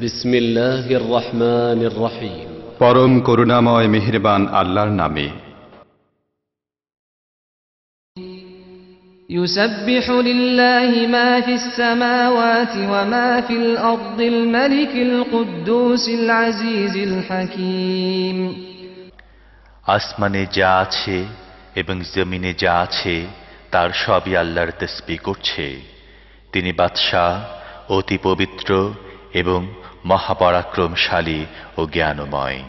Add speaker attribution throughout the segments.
Speaker 1: বিসমিল্লাহির রহমানির রহিম।
Speaker 2: পরম করুণাময় মেহেরবান আল্লাহর নামে।
Speaker 3: يسبح لله ما في السماوات وما في الأرض الملك القدوس العزيز الحكيم।
Speaker 4: আসমানে যা আছে এবং জমিনে যা আছে তার সবই আল্লাহর তাসবিহ করছে। তিনি বাদশাহ, অতি পবিত্র এবং মহাপরাক্রমশালী ও জ্ঞানময়।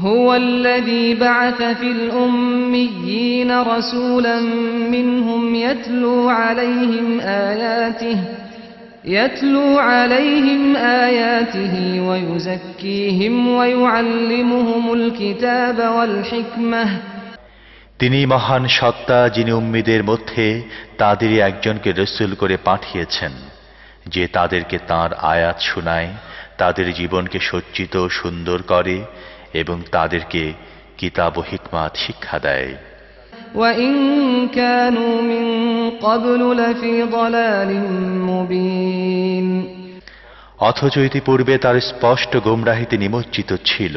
Speaker 3: هو الذي بعث في الأميين رسولا منهم يتلو عليهم آياته ويزكيهم ويعلمهم الكتاب والحكمة।
Speaker 4: তিনি মহান সত্তা, যিনি উম্মীদের মধ্যে তাদেরই একজনকে রসূল করে পাঠিয়েছেন, যে তাদেরকে তাঁর আয়াত শোনায়, তাদের জীবনকে সজ্জিত ও সুন্দর করে এবং তাদেরকে কিতাব ও হিকমাত শিক্ষা দেয়।
Speaker 3: وَإِن كَانُوا مِن قَبْلُ لَفِي ضَلَالٍ مُبِينٍ।
Speaker 4: অথচ ইতিপূর্বে তার স্পষ্ট গোমরাহিতে নিমজ্জিত ছিল।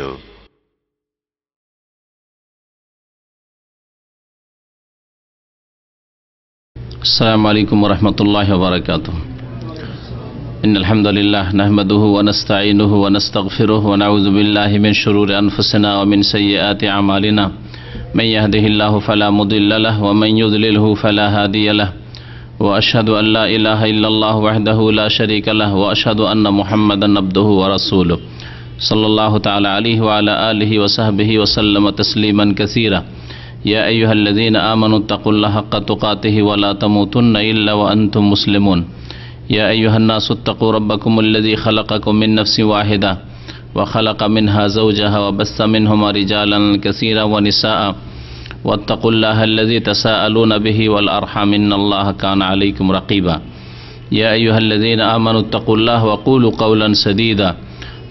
Speaker 5: السلام عليكم ورحمة الله وبركاته. إن الحمد لله نحمده ونستعينه ونستغفره ونعوذ بالله من شرور أنفسنا ومن سيئات أعمالنا. من يهده الله فلا مضل له ومن يضلله فلا هادي له. وأشهد أن لا إله إلا الله وحده لا شريك له وأشهد أن محمدا عبده ورسوله صلى الله تعالى عليه وعلى آله وصحبه وسلم تسليما كثيرا. يا أيها الذين آمنوا اتقوا الله حق تقاته ولا تموتن إلا وأنتم مسلمون. يا أيها الناس اتقوا ربكم الذي خلقكم من نفس واحدة وخلق منها زوجها وبث منهما رجالا كثيرا ونساء واتقوا الله الذي تساءلون به والأرحام إن الله كان عليكم رقيبا. يا أيها الذين آمنوا اتقوا الله وقولوا قولا سديدا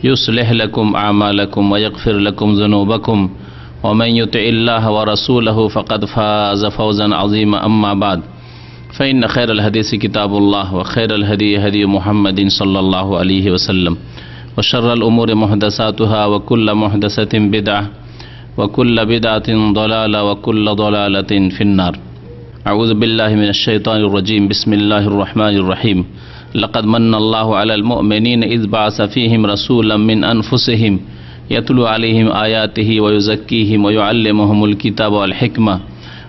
Speaker 5: يصلح لكم أعمالكم ويغفر لكم ذنوبكم ومن يطع الله ورسوله فقد فاز فوزا عظيما. أما بعد فإن خير الحديث كتاب الله وخير الهدي هدي محمد صلى الله عليه وسلم وشر الأمور محدثاتها وكل محدثة بدعة وكل بدعة ضلالة وكل ضلالة في النار. أعوذ بالله من الشيطان الرجيم. بسم الله الرحمن الرحيم. لقد من الله على المؤمنين إذ بعث فيهم رسولا من أنفسهم يتلو عليهم آياته ويزكيهم ويعلمهم الكتاب والحكمة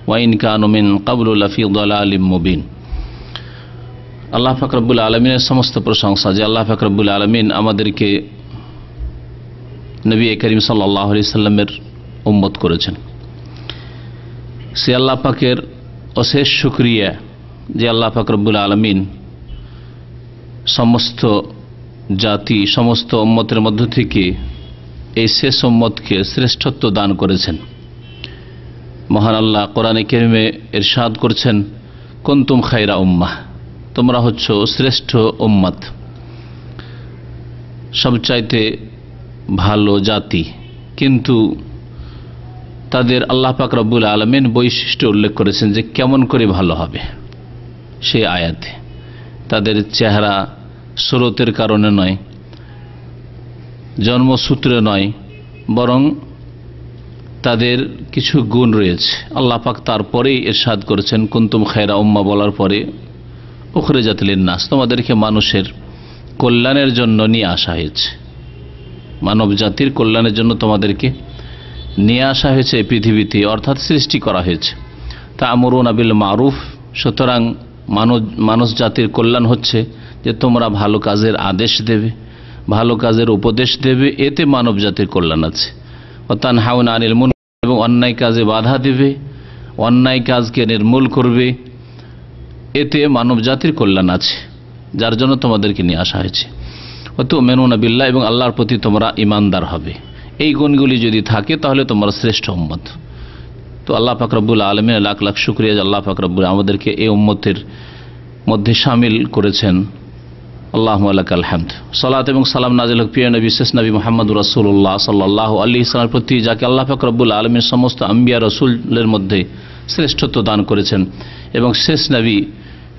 Speaker 5: وإن كانوا من قبل لفي ضلال مبين. আল্লাহ পাক রব্বুল আলামিনের সমস্ত প্রশংসা, যে আল্লাহ পাক রব্বুল আলামিন আমাদেরকে নবী করিম সাল্লাল্লাহু আলাইহি সাল্লামের উম্মত করেছেন। সে আল্লাহ পাকের অশেষ শুকরিয়া যে আল্লাহ পাক রব্বুল আলামিন সমস্ত জাতি, সমস্ত উম্মতের মধ্য থেকে এই শেষ উম্মতকে শ্রেষ্ঠত্ব দান করেছেন। মহান আল্লাহ কোরআনে কারিমে ইরশাদ করছেন, কুনতুম খায়রা উম্মাহ, তোমরা হচ্ছ শ্রেষ্ঠ উম্মত, সবচাইতে ভালো জাতি। কিন্তু তাদের আল্লাহ পাক রব্বুল আলামিন বৈশিষ্ট্য উল্লেখ করেছেন যে কেমন করে ভালো হবে। সেই আয়াতে তাদের চেহারা সুরতের কারণে নয়, জন্মসূত্রে নয়, বরং তাদের কিছু গুণ রয়েছে। আল্লাহ পাক তারপরেই ইরশাদ করেছেন, কুনতুম খায়রা উম্মাহ বলার পরে উখরিজাত লিন-নাস, তোমাদেরকে মানুষের কল্যাণের জন্য নিয়ে আসা হয়েছে, মানব জাতির কল্যাণের জন্য তোমাদেরকে নিয়ে আসা হয়েছে এই পৃথিবীতে, অর্থাৎ সৃষ্টি করা হয়েছে। তা'মুরুনা বিল মারুফ, সুতরাং মানুষ জাতির কল্যাণ হচ্ছে যে তোমরা ভালো কাজের আদেশ দেবে, ভালো কাজের উপদেশ দেবে, এতে মানব জাতির কল্যাণ আছে। ওয়া তানহাউনা আনিল মুনকার, এবং অন্যায় কাজে বাধা দেবে, অন্যায় কাজকে নির্মূল করবে, এতে মানব জাতির কল্যাণ আছে, যার জন্য তোমাদেরকে নিয়ে আসা হয়েছে। ওয়া তু'মিনুনা বিল্লাহ, এবং আল্লাহর প্রতি তোমরা ঈমানদার হবে। এই গুণগুলি যদি থাকে তাহলে তোমরা শ্রেষ্ঠ উম্মত। তো আল্লাহ পাক রব্বুল আলামিনের লাখ লাখ শুকরিয়া যে আল্লাহ পাক রব্বুল আমাদেরকে এই উম্মতের মধ্যে শামিল করেছেন। আল্লাহুম্মা লাকাল হামদ। সালাত এবং সালাম নাজিল হোক প্রিয় নবী, শেষ নবী মুহাম্মদুর রাসূলুল্লাহ সাল্লাল্লাহু আলাইহি ওয়াসাল্লামের প্রতি, যাকে আল্লাহ পাক রব্বুল আলামিন সমস্ত আম্বিয়া রাসূলের মধ্যে শ্রেষ্ঠত্ব দান করেছেন এবং শেষ নবী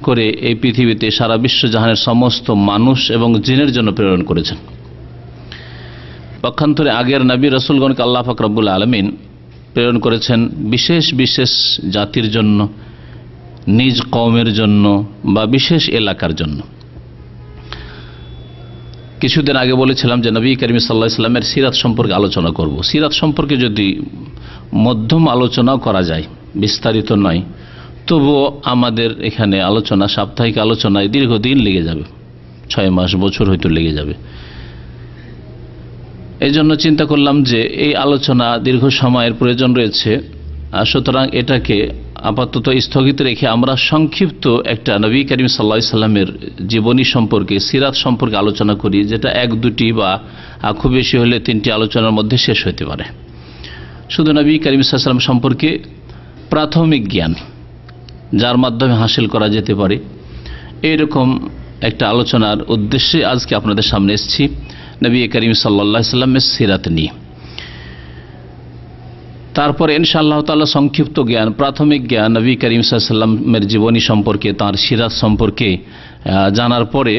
Speaker 5: করে এই পৃথিবীতে সারা বিশ্বজাহানের সমস্ত মানুষ এবং জিনের জন্য প্রেরণ করেছেন। পক্ষান্তরে আগের নবী রাসূলগণকে আল্লাহ পাক রব্বুল আলামিন প্রেরণ করেছেন বিশেষ বিশেষ জাতির জন্য, নিজ কওমের জন্য বা বিশেষ এলাকার জন্য। কিছুদিন আগে বলেছিলাম যে নবী করিম সাল্লাল্লাহু আলাইহি ওয়াসাল্লামের সিরাত সম্পর্কে আলোচনা করব। সিরাত সম্পর্কে যদি মধ্যম আলোচনাও করা যায়, বিস্তারিত নয়, তবুও আমাদের এখানে আলোচনা, সাপ্তাহিক আলোচনায় দীর্ঘদিন লেগে যাবে, 6 মাস বছর হয়তো লেগে যাবে। এই জন্য চিন্তা করলাম যে এই আলোচনা দীর্ঘ সময়ের প্রয়োজন রয়েছে, সুতরাং এটাকে আপাতত স্থগিত রেখে আমরা সংক্ষিপ্ত একটা নবী করিম সাল্লাল্লাহু আলাইহি ওয়াসাল্লামের জীবনী সম্পর্কে, সিরাত সম্পর্কে আলোচনা করি, যেটা 1-2টি বা খুব বেশি হলে 3টি আলোচনার মধ্যে শেষ হতে পারে। শুধু নবী করিম সাল্লাল্লাহু আলাইহি ওয়াসাল্লাম সম্পর্কে প্রাথমিক জ্ঞান যার মাধ্যমে হাসিল করা যেতে পারে, এরকম একটা আলোচনার উদ্দেশ্যে আজকে আপনাদের সামনে এসেছি নবী করিম সাল্লাল্লাহু আলাইহি ওয়াসাল্লামের সিরাত নিয়ে। তারপরে ইনশাআল্লাহ তাআলা সংক্ষিপ্ত জ্ঞান, প্রাথমিক জ্ঞান নবী করিম সাল্লাল্লাহু আলাইহি ওয়াসাল্লামের জীবনী সম্পর্কে, তার সিরাত সম্পর্কে জানার পরে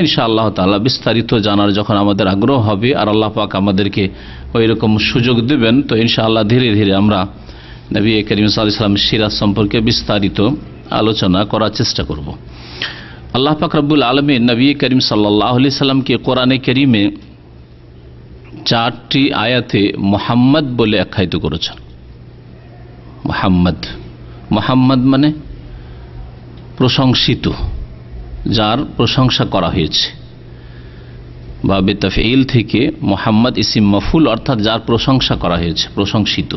Speaker 5: ইনশাআল্লাহ তাআলা বিস্তারিত জানার যখন আমাদের আগ্রহ হবে আর আল্লাহ পাক আমাদেরকে ওই রকম সুযোগ দেবেন, তো ইনশাআল্লাহ ধীরে ধীরে আমরা নবী করিম সাল্লাল্লাহু আলাইহি ওয়াসাল্লামের সিরাত সম্পর্কে বিস্তারিত আলোচনা করার চেষ্টা করব। আল্লাহ পাক রব্বুল আলামিন নবী করিম সাল্লাল্লাহু আলাইহি ওয়াসাল্লামকে কোরআনে কারীমে 4টি আয়াতে মুহাম্মদ বলে আখ্যায়িত করেছেন। মুহাম্মদ, মুহাম্মদ মানে প্রশংসিত, যার প্রশংসা করা হয়েছে, বা বিতাফঈল থেকে মুহাম্মদ ইসিম মাফউল, অর্থাৎ যার প্রশংসা করা হয়েছে, প্রশংসিত।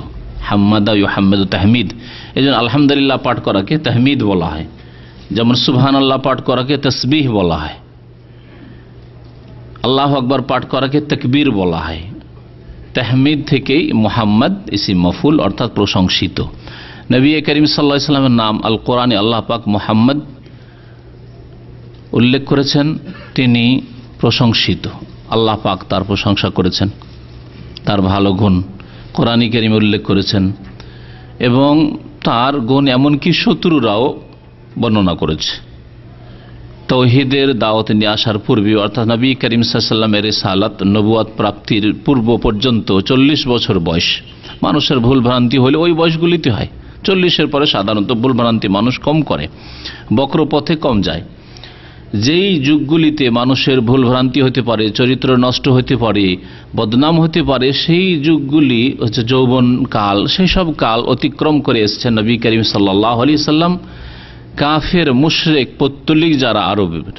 Speaker 5: হাম্মাদা ইউহাম্মাদু তাহমিদ, এজন্য আলহামদুলিল্লাহ পাঠ করাকে তাহমিদ বলা হয়, যেমন সুবহানাল্লাহ পাঠ করাকে তাসবিহ বলা হয়, আল্লাহু আকবার পাঠ করাকে তাকবীর বলা হয়। তাহমিদ থেকেই মুহাম্মদ ইসিম মাফউল, অর্থাৎ প্রশংসিত। নবী করিম সাল্লাল্লাহু আলাইহি ওয়াসাল্লামের নাম আল কোরআনে আল্লাহ পাক মুহাম্মদ উল্লেখ করেছেন, তিনি প্রশংসিত। আল্লাহ পাক তার প্রশংসা করেছেন, তার ভালো গুণ কোরআনে কারীমে উল্লেখ করেছেন, এবং তার গুণ এমনকি শত্রুরাও বর্ণনা করেছে। তাওহীদের দাওয়াত নিয়ে আসার পূর্বে, অর্থাৎ নবী করিম সাল্লাল্লাহু আলাইহি ওয়াসাল্লামের রিসালাত নবুয়ত প্রাপ্তির পূর্ব পর্যন্ত 40 বছর বয়স। মানুষের ভুল ভ্রান্তি হলে ওই বয়সগুলিতে হয়, 40-এর পরে সাধারণত ভুল ভ্রান্তি মানুষ কম করে, বক্র পথে কম যায়। যেই যুগগুলিতে মানুষের ভুল ভ্রান্তি হতে পারে, চরিত্র নষ্ট হতে পারে, বদনাম হতে পারে, সেই যুগগুলি হচ্ছে যৌবন কাল। সেই সব কাল অতিক্রম করে এসেছেন নবী করিম সাল্লাল্লাহু আলাইহি ওয়াসাল্লাম। কাফের মুশরিক পৌত্তলিক যারা আরবের,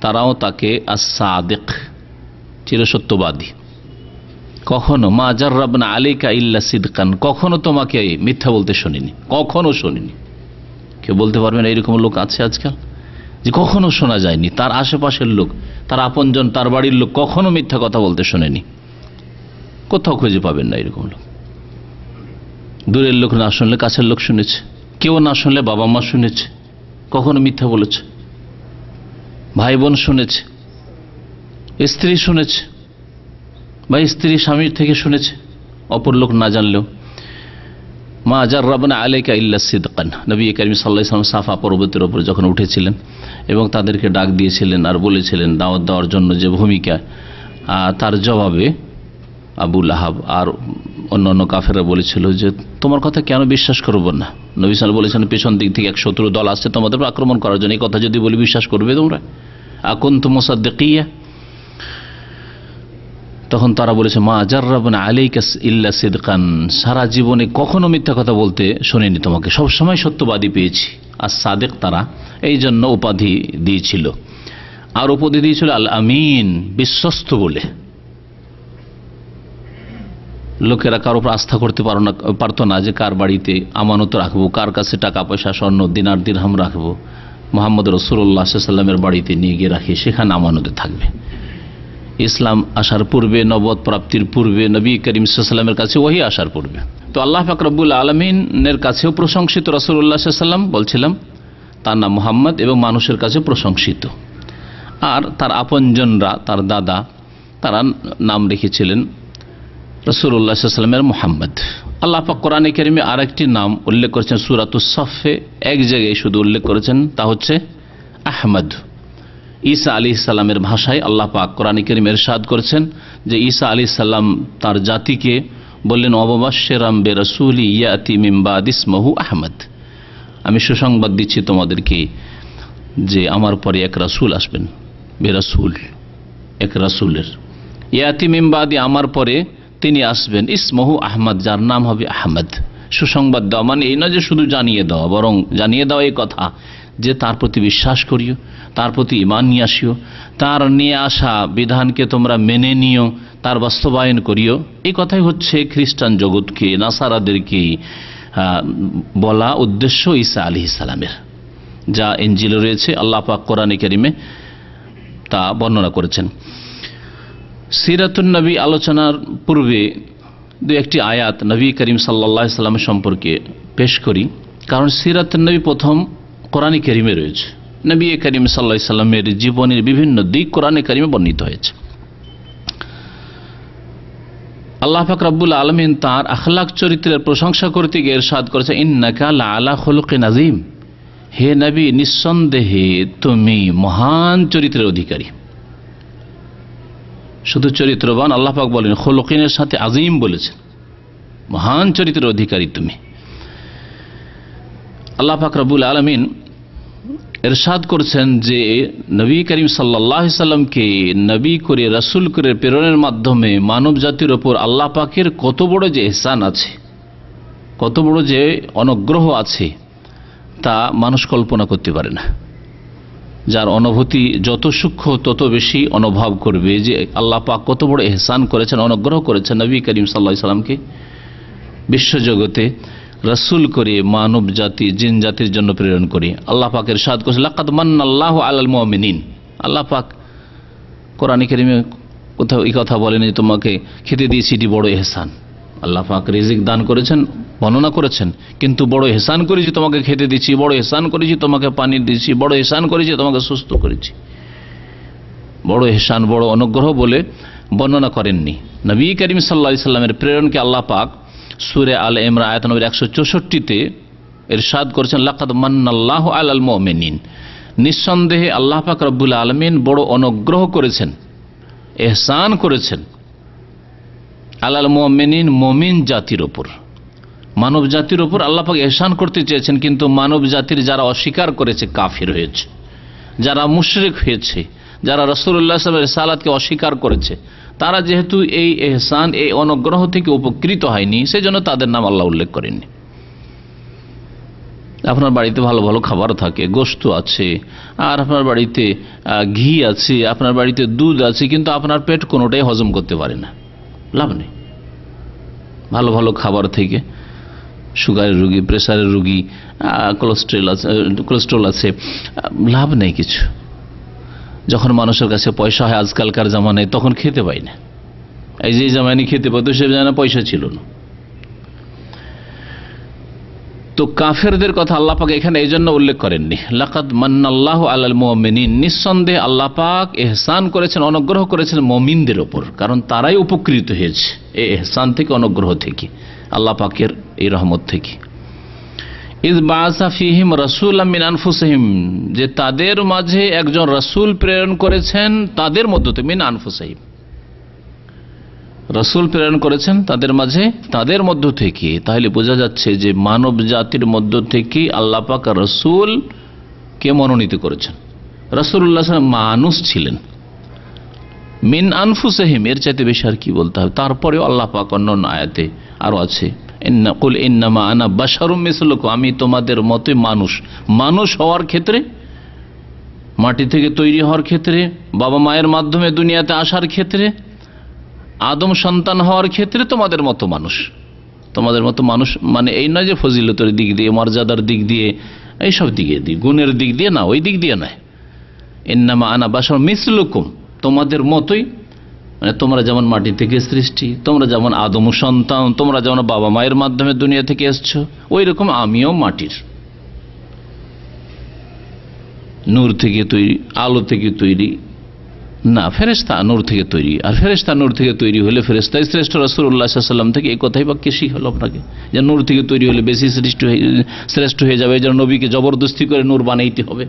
Speaker 5: তারাও তাকে আস-সাদিক, চিরসত্যবাদী, কখনো মা জাররাবনা আলাইকা ইল্লা সিদকান, কখনো তোমাকে মিথ্যা বলতে শুনিনি, কখনো শুনিনি। কেউ বলতে পারবেন এইরকম লোক আছে আজকাল, যে কখনো শোনা যায়নি তার আশেপাশের লোক, তার আপনজন, তার বাড়ির লোক কখনো মিথ্যা কথা বলতে শোনেনি? কোথাও খুঁজে পাবেন না এরকম লোক। দূরের লোক না শুনলে কাছের লোক শুনেছে, কেউ না শুনলে বাবা মা শুনেছে, কখনো মিথ্যা বলেছে, ভাই বোন শুনেছে, স্ত্রী শুনেছে, বা স্ত্রী স্বামীর থেকে শুনেছে, অপর লোক না জানলেও। মা জাররাবনা আলাইকা ইল্লা সিদকান, নবী করিম সাল্লাল্লাহু আলাইহি ওয়াসাল্লাম সাফা পর্বতের উপর যখন উঠেছিলেন এবং তাদেরকে ডাক দিয়েছিলেন আর বলেছিলেন দাওয়াত দেওয়ার জন্য যে ভূমিকা, তার জবাবে আবু লাহাব আর অন্যান্য কাফেররা বলেছিল যে তোমার কথা কেন বিশ্বাস করব না? নবী সাল্লাল্লাহু বলেছেন, পেছন দিক থেকে এক শত্রু দল আসছে তোমাদের আক্রমণ করার জন্য, এই কথা যদি বলি বিশ্বাস করবে তোমরা? আকুনতুম মুসাদ্দিকিয়া? তখন তারা বলেছে মা জাররাবনা আলাইকা ইল্লা সিদকান, সারা জীবনে কখনো মিথ্যা কথা বলতে শুনিনি তোমাকে, সবসময় সত্যবাদী পেয়েছি। আর সাদেক তারা এই জন্য উপাধি দিয়েছিল, আর উপাধি দিয়েছিল আল আমিন, বিশ্বস্ত বলে। লোকেরা কারো উপর আস্থা করতে পারতো না যে কার বাড়িতে আমানত রাখবো, কার কাছে টাকা পয়সা স্বর্ণ দিনার দিরহাম রাখবো। মুহাম্মদ রাসূলুল্লাহ সাল্লাল্লাহু আলাইহি ওয়াসাল্লামের বাড়িতে নিয়ে গিয়ে রাখি, সেখানে আমানতে থাকবে। ইসলাম আসার পূর্বে, নবুয়ত প্রাপ্তির পূর্বে, নবী করিম সাল্লাল্লাহু আলাইহি ওয়াসাল্লামের কাছে ওহী আসার পূর্বে, তো আল্লাহ পাক রব্বুল আলামিনের কাছেও প্রশংসিত রাসূলুল্লাহ সাল্লাল্লাহু আলাইহি ওয়াসাল্লাম, বলছিলাম তার নাম মুহাম্মদ, এবং মানুষের কাছে প্রশংসিত। আর তার আপনজনরা, তার দাদা, তারা নাম রেখেছিলেন রাসূলুল্লাহ সাল্লাল্লাহু আলাইহি ওয়াসাল্লামের মুহাম্মদ। আল্লাহ পাক কোরআনে কারীমে আরেকটি নাম উল্লেখ করেছেন সূরাতুস সফে, এক জায়গায় শুধু উল্লেখ করেছেন, তা হচ্ছে আহমদ। ঈসা আলাইহিস সালামের ভাষায় আল্লাহ পাক কোরআনে কারীমে ইরশাদ করেছেন যে ঈসা আলাইহিস সালাম তার জাতিকে বললেন, অবাশশিরাম বিরাসূলি ইয়াতি মিন বাদি ইসমহু আহমদ, আমি সুসংবাদ দিচ্ছি তোমাদেরকে যে আমার পরে এক রাসূল আসবেন, বিরাসূল, এক রাসূলের, ইয়াতি মিন বাদি, আমার পরে তিনি আসবেন, ইসমহু আহমদ, যার নাম হবে আহমদ। সুসংবাদ দেওয়া মানে এই নয় যে শুধু জানিয়ে দেওয়া, বরং জানিয়ে দেওয়া এই কথা যে তার প্রতি বিশ্বাস করিও, তার প্রতি ঈমান নিয়ে আসিও, তার নিয়ে আসা বিধানকে তোমরা মেনে নিও, তার বাস্তবায়ন করিও। এই কথাই হচ্ছে খ্রিস্টান জগৎকে, নাসারাদেরকে বলা উদ্দেশ্য ঈসা আলাইহিস সালামের, যা ইনজিলে রয়েছে, আল্লাহ পাক কোরআনে কারীমে তা বর্ণনা করেছেন। সিরাতুন নবী আলোচনার পূর্বে দু একটি আয়াত নবী করিম সাল্লাল্লাহু আলাইহি সাল্লাম সম্পর্কে পেশ করি, কারণ সিরাতুন নবী প্রথম কোরআনে কারীমে রয়েছে। নবী করিম সাল্লাল্লাহু আলাইহি সাল্লামের জীবনের বিভিন্ন দিক কোরআনে কারীমে বর্ণিত হয়েছে। আল্লাহ পাক রব্বুল আলামিন তার আখলাক চরিত্রের প্রশংসা করতে গিয়ে ইরশাদ করেছে, ইন্নাকা লাআলা খুলুকিন আযীম, হে নবী নিঃসন্দেহে তুমি মহান চরিত্রের অধিকারী। শুধু চরিত্রবান আল্লাহ পাক বলেন, খুলুকিনের সাথে আযীম বলেছেন, মহান চরিত্রের অধিকারী তুমি। আল্লাহ পাক রব্বুল আলামিন ইরশাদ করছেন যে নবী করিম সাল্লাল্লাহু আলাইহি সাল্লামকে নবী করে, রাসূল করে প্রেরণের মাধ্যমে মানব জাতির ওপর আল্লাহ পাকের কত বড় যে ইহসান আছে, কত বড় যে অনুগ্রহ আছে, তা মানুষ কল্পনা করতে পারে না। যার অনুভূতি যত সূক্ষ্ম তত বেশি অনুভব করবে যে আল্লাহ পাক কত বড় ইহসান করেছেন, অনুগ্রহ করেছেন নবী করিম সাল্লাল্লাহু আলাইহি সাল্লামকে বিশ্বজগতে রাসূল করে মানব জাতি, জিন জাতির জন্য প্রেরণ করে। আল্লাহ পাকের ইরশাদ করেছেন, লাকাদ মান্নাল্লাহু আলাল মুমিনিন। আল্লাহ পাক কোরআনে কারীমে কোথাও এই কথা বলেন যে তোমাকে খেতে দিয়েছি, এটি বড় ইহসান। আল্লাহ পাক রিজিক দান করেছেন, বর্ণনা করেছেন, কিন্তু বড় ইহসান করেছি তোমাকে খেতে দিচ্ছি, বড় ইহসান করেছি তোমাকে পানি দিচ্ছি, বড় ইহসান করেছি তোমাকে সুস্থ করেছি। বড় ইহসান, বড় অনুগ্রহ বলে বর্ণনা করেননি। নবী করিম সাল্লাল্লাহু আলাইহি সাল্লামের প্রেরণকে আল্লাহ পাক সূরা আল ইমরান আয়াত নম্বর 164-তে ইরশাদ করেছেন, লাকাদ মান্নাল্লাহু আলাল মুমিনিন, নিঃসন্দেহে আল্লাহ পাক রব্বুল আলামিন বড় অনুগ্রহ করেছেন, ইহসান করেছেন আলাল মুমিনিন, মুমিন জাতির ওপর, মানব জাতির ওপর আল্লাহ পাক ইহসান করতে চেয়েছেন। কিন্তু মানব জাতির যারা অস্বীকার করেছে, কাফির হয়েছে, যারা মুশরিক হয়েছে, যারা রাসূলুল্লাহ সাল্লাল্লাহু আলাইহি ওয়াসাল্লামের রিসালাতকে অস্বীকার করেছে, তারা যেহেতু এই ইহসান, এই অনুগ্রহ থেকে উপকৃত হয়নি, সেজন্য তাদের নাম আল্লাহ উল্লেখ করেননি। আপনার বাড়িতে ভালো ভালো খাবার থাকে, গোশত আছে, আর আপনার বাড়িতে ঘি আছে, আপনার বাড়িতে দুধ আছে, কিন্তু আপনার পেট কোনোটাই হজম করতে পারে না, লাভ নেই। ভালো ভালো খাবার থেকে সুগারের রোগী, প্রেসারের রোগী, কোলেস্ট্রল আছে, লাভ নেই কিছু। যখন মানুষের কাছে পয়সা হয় আজকালকার জামানায়, তখন খেতে পাই না। এই যে জামানায় খেতে পাতো, সে জামানায় পয়সা ছিল না। তো কাফেরদের কথা আল্লাহ পাক এখানে এই জন্য উল্লেখ করেননি। লাকাদ মান্নাল্লাহু আলাল মুমিনিন, নিঃসন্দেহে আল্লাহ পাক ইহসান করেছেন, অনুগ্রহ করেছেন মুমিনদের ওপর, কারণ তারাই উপকৃত হয়েছে এই ইহসান থেকে, অনুগ্রহ থেকে, আল্লাহ পাকের এই রহমত থেকে। ইয বাআসা ফীহিম রাসূলাম মিন আনফুসিহিম, যে তাদের মাঝে একজন রাসূল প্রেরণ করেছেন তাদের মধ্য থেকে, মিন আনফুসিহিম, রাসূল প্রেরণ করেছেন তাদের মাঝে, তাদের মধ্য থেকে। তাহলে বোঝা যাচ্ছে যে মানব জাতির মধ্য থেকে আল্লাহ পাক রাসূল কে মনোনীত করেছেন। রাসূলুল্লাহ সাল্লাল্লাহু আলাইহি ওয়াসাল্লাম মানুষ ছিলেন, মিন আনফুসিহিম, এর চাইতে বেশি আর কি বলতে হবে। তারপরেও আল্লাহ পাক অন্য আয়াতে আরো আছে, কুল ইন্নামা আনা বাশারুম মিসলুকুম, আমি তোমাদের মতোই মানুষ। মানুষ হওয়ার ক্ষেত্রে, মাটি থেকে তৈরি হওয়ার ক্ষেত্রে, বাবা মায়ের মাধ্যমে দুনিয়াতে আসার ক্ষেত্রে, আদম সন্তান হওয়ার ক্ষেত্রে তোমাদের মতো মানুষ। তোমাদের মতো মানুষ মানে এই নয় যে ফজিলতের দিক দিয়ে, মর্যাদার দিক দিয়ে, এইসব দিকে দিয়ে, গুণের দিক দিয়ে না, ওই দিক দিয়ে নয়। ইন্নামা আনা বাশারুম মিসলুকুম, তোমাদের মতোই, মানে তোমরা যেমন মাটি থেকে সৃষ্টি, তোমরা যেমন আদম সন্তান, তোমরা যেমন বাবা মায়ের মাধ্যমে দুনিয়া থেকে এসছো, ওই রকম আমিও মাটির, নূর থেকে তৈরি, আলো থেকে তৈরি না, ফেরেশতা নূর থেকে তৈরি। আর ফেরেশতা নূর থেকে তৈরি হলে ফেরেশতাই শ্রেষ্ঠ। রাসূলুল্লাহ সাল্লাল্লাহু আলাইহি ওয়াসাল্লাম থেকে এই কথাই বা কেশি হলো আপনাকে, যে নূর থেকে তৈরি হলে বেশি শ্রেষ্ঠ হয়ে যাবে, যেন নবীকে জবরদস্তি করে নূর বানাইতে হবে।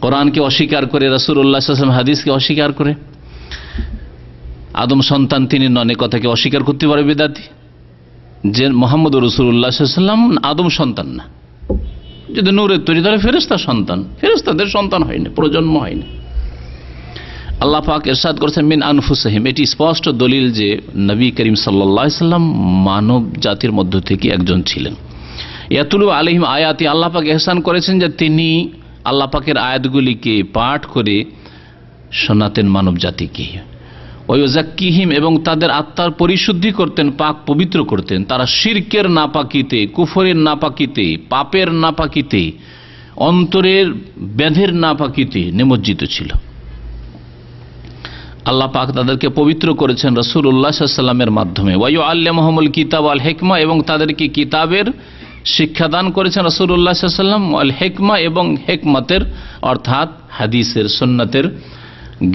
Speaker 5: কোরআনকে অস্বীকার করে, রাসূলুল্লাহ সাল্লাল্লাহু আলাইহি ওয়াসাল্লাম হাদিসকে অস্বীকার করে, আদম সন্তান তিনি নন কথাকে অস্বীকার করতে পারে বিদাতি? যে মুহাম্মদ রাসূলুল্লাহ সাল্লাল্লাহু আলাইহি ওয়াসাল্লাম আদম সন্তান না, যদি নূরের তৈরি তাহলে ফেরেশতা সন্তান, ফেরেশতাদের সন্তান হয়নি, প্রজন্ম হয়নি। আল্লাহ পাক ইরশাদ করেছেন মিন আনফুসিহিম, এটি স্পষ্ট দলিল যে নবী করিম সাল্লাল্লাহু আলাইহি ওয়াসাল্লাম মানব জাতির মধ্য থেকে একজন ছিলেন। ইয়াতুলু আলাইহিম আয়াতি, আল্লাহ পাক ইহসান করেছেন যে তিনি আল্লাহ পাকের আয়াতগুলিকে পাঠ করে শোনাতেন মানব জাতিকে। ওয়ায়ুযাক্কিহিম, এবং তাদের আত্মার পরিশুদ্ধি করতেন, পাক পবিত্র করতেন। তারা শিরকের নাপাকিতে, কুফরের নাপাকিতে, পাপের নাপাকিতে, অন্তরের ব্যাধের নাপাকিতে নিমজ্জিত ছিল। আল্লাহ পাক তাদেরকে পবিত্র করেছেন রাসূলুল্লাহ সাল্লাল্লাহু আলাইহি ওয়াসাল্লামের মাধ্যমে। ওয়ায়ুআল্লিমুহুমুল কিতাব ওয়াল হিকমা, এবং তাদেরকে কিতাবের শিক্ষাদান করেছেন রাসূলুল্লাহ সাল্লাল্লাহু আলাইহি ওয়াসাল্লাম। ওয়াল হিকমা, এবং হিকমতের অর্থাৎ হাদিসের সুন্নাতের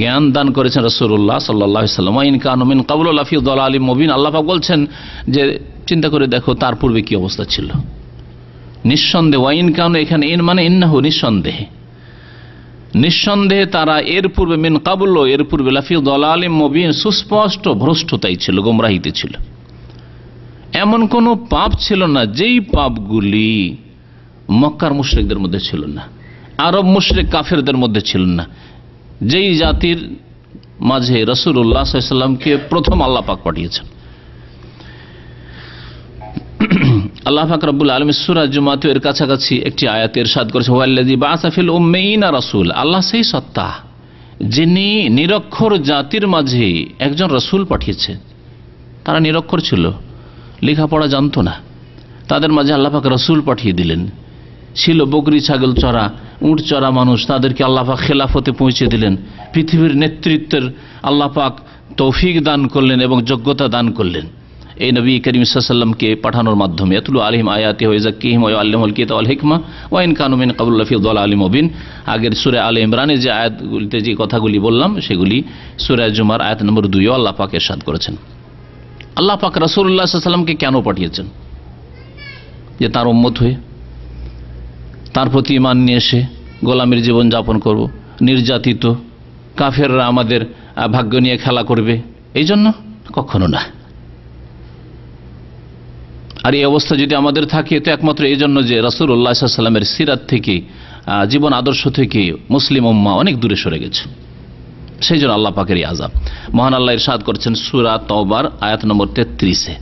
Speaker 5: জ্ঞান দান করেছেন রাসূলুল্লাহ সাল্লাল্লাহু আলাইহি ওয়াসাল্লাম। ওয়া ইন কানু মিন ক্বাবলু লাফি দালালিম মুবিন, আল্লাহ পাক বলছেন যে চিন্তা করে দেখো তার পূর্বে কি অবস্থা ছিল। নিঃসন্দেহে, ওয়া ইন কানু, এখানে ইন মানে ইন্নাহু, নিঃসন্দেহে, নিঃসন্দেহে তারা এর পূর্বে, মিন ক্বাবলু, এর পূর্বে, লাফি দালালিম মুবিন, সুস্পষ্ট ভ্রষ্টতাই ছিল, গোমরাহিতে ছিল। এমন কোন পাপ ছিল না যেই পাপগুলি মক্কার মুশরিকদের মধ্যে ছিল না, আরব মুশরিক কাফেরদের মধ্যে ছিল না, যেই জাতির মাঝে রাসূলুল্লাহ সাল্লাল্লাহু আলাইহি ওয়াসাল্লামকে প্রথম আল্লাহ পাক পাঠিয়েছেন। আল্লাহ পাক রব্বুল আলামিন সূরা জুমাতে এর কাছাকাছি একটি আয়াতে ইরশাদ করেছে, ওয়াল্লাযী বাআসা ফিল উম্মিয়িনা রাসূল, আল্লাহ সেই সত্তা যিনি নিরক্ষর জাতির মাঝে একজন রাসূল পাঠিয়েছেন। তারা নিরক্ষর ছিল, লেখাপড়া জানতো না, তাদের মাঝে আল্লাহ পাক রাসূল পাঠিয়ে দিলেন। ছিল বকরি ছাগল চড়া, উট চড়া মানুষ, তাদেরকে আল্লাহ পাক খেলাফতে পৌঁছে দিলেন। পৃথিবীর নেতৃত্বের আল্লাহ পাক তৌফিক দান করলেন এবং যোগ্যতা দান করলেন এই নবী করিম সাল্লাল্লাহু আলাইহি ওয়াসাল্লামকে পাঠানোর মাধ্যমে। ইয়াতলু আলাইহিম আয়াতি ওয়া ইয়াযাক্কিহিম ওয়া ইউআল্লিমুহুল কিতাব ওয়াল হিকমা ওয়া ইন কানু মিন ক্বাবলু লাফি দালালিম মুবিন। আগের সূরা আলে ইমরানে যে আয়াতগুলিতে যে কথাগুলি বললাম সেগুলি সূরা জুমার আয়াত নম্বর 2 আল্লাহ পাক ইরশাদ করেছেন। আল্লাহ পাক রাসূলুল্লাহ সাল্লাল্লাহু আলাইহি ওয়াসাল্লামকে কেন পাঠিয়েছেন? যে তার উম্মত হয়ে, তার প্রতি ঈমান নিয়ে এসে গোলামীর জীবন যাপন করব, নির্যাতিত কাফেররা আমাদের ভাগ্য নিয়ে খেলা করবে, এই জন্য? কখনো না। আর এই অবস্থা যদি আমাদের থাকে তো একমাত্র এই জন্য যে রাসূলুল্লাহ সাল্লাল্লাহু আলাইহি ওয়াসাল্লামের সিরাত থেকে, জীবন আদর্শ থেকে মুসলিম উম্মাহ অনেক দূরে সরে গেছে, সেই জন্য আল্লাহ পাকের এই আযাব। মহান আল্লাহ ইরশাদ করেছেন সূরা তাওবার আয়াত নম্বর 33-এ,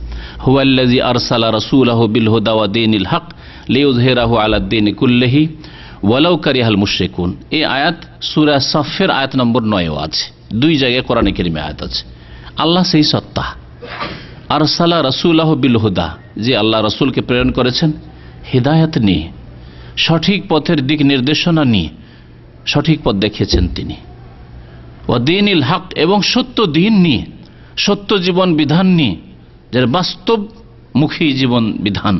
Speaker 5: হুয়াল্লাযী আরসালা রাসূলাহু বিল হুদা ওয়া দীনিল হক লিইয়ুযহিরাহু আলাদ দীনি কুল্লিহি ওয়ালাউ কারিহাল মুশরিকুন। এই আয়াত সূরা সাফের আয়াত নম্বর 9-এও আছে, দুই জায়গায় কোরআনে কারীমে আয়াত আছে। আল্লাহ সেই সত্তা, আরসালা রাসূলাহু বিল হুদা, যে আল্লাহ রাসূলকে প্রেরণ করেছেন হিদায়াত নিয়ে, সঠিক পথের দিক নির্দেশনা নিয়ে সঠিক পথ দেখিয়েছেন তিনি। ওয়া দীনিল হক, এবং সত্য দিন নিয়ে, সত্য জীবন বিধান নিয়ে, যার বাস্তবমুখী জীবন বিধান,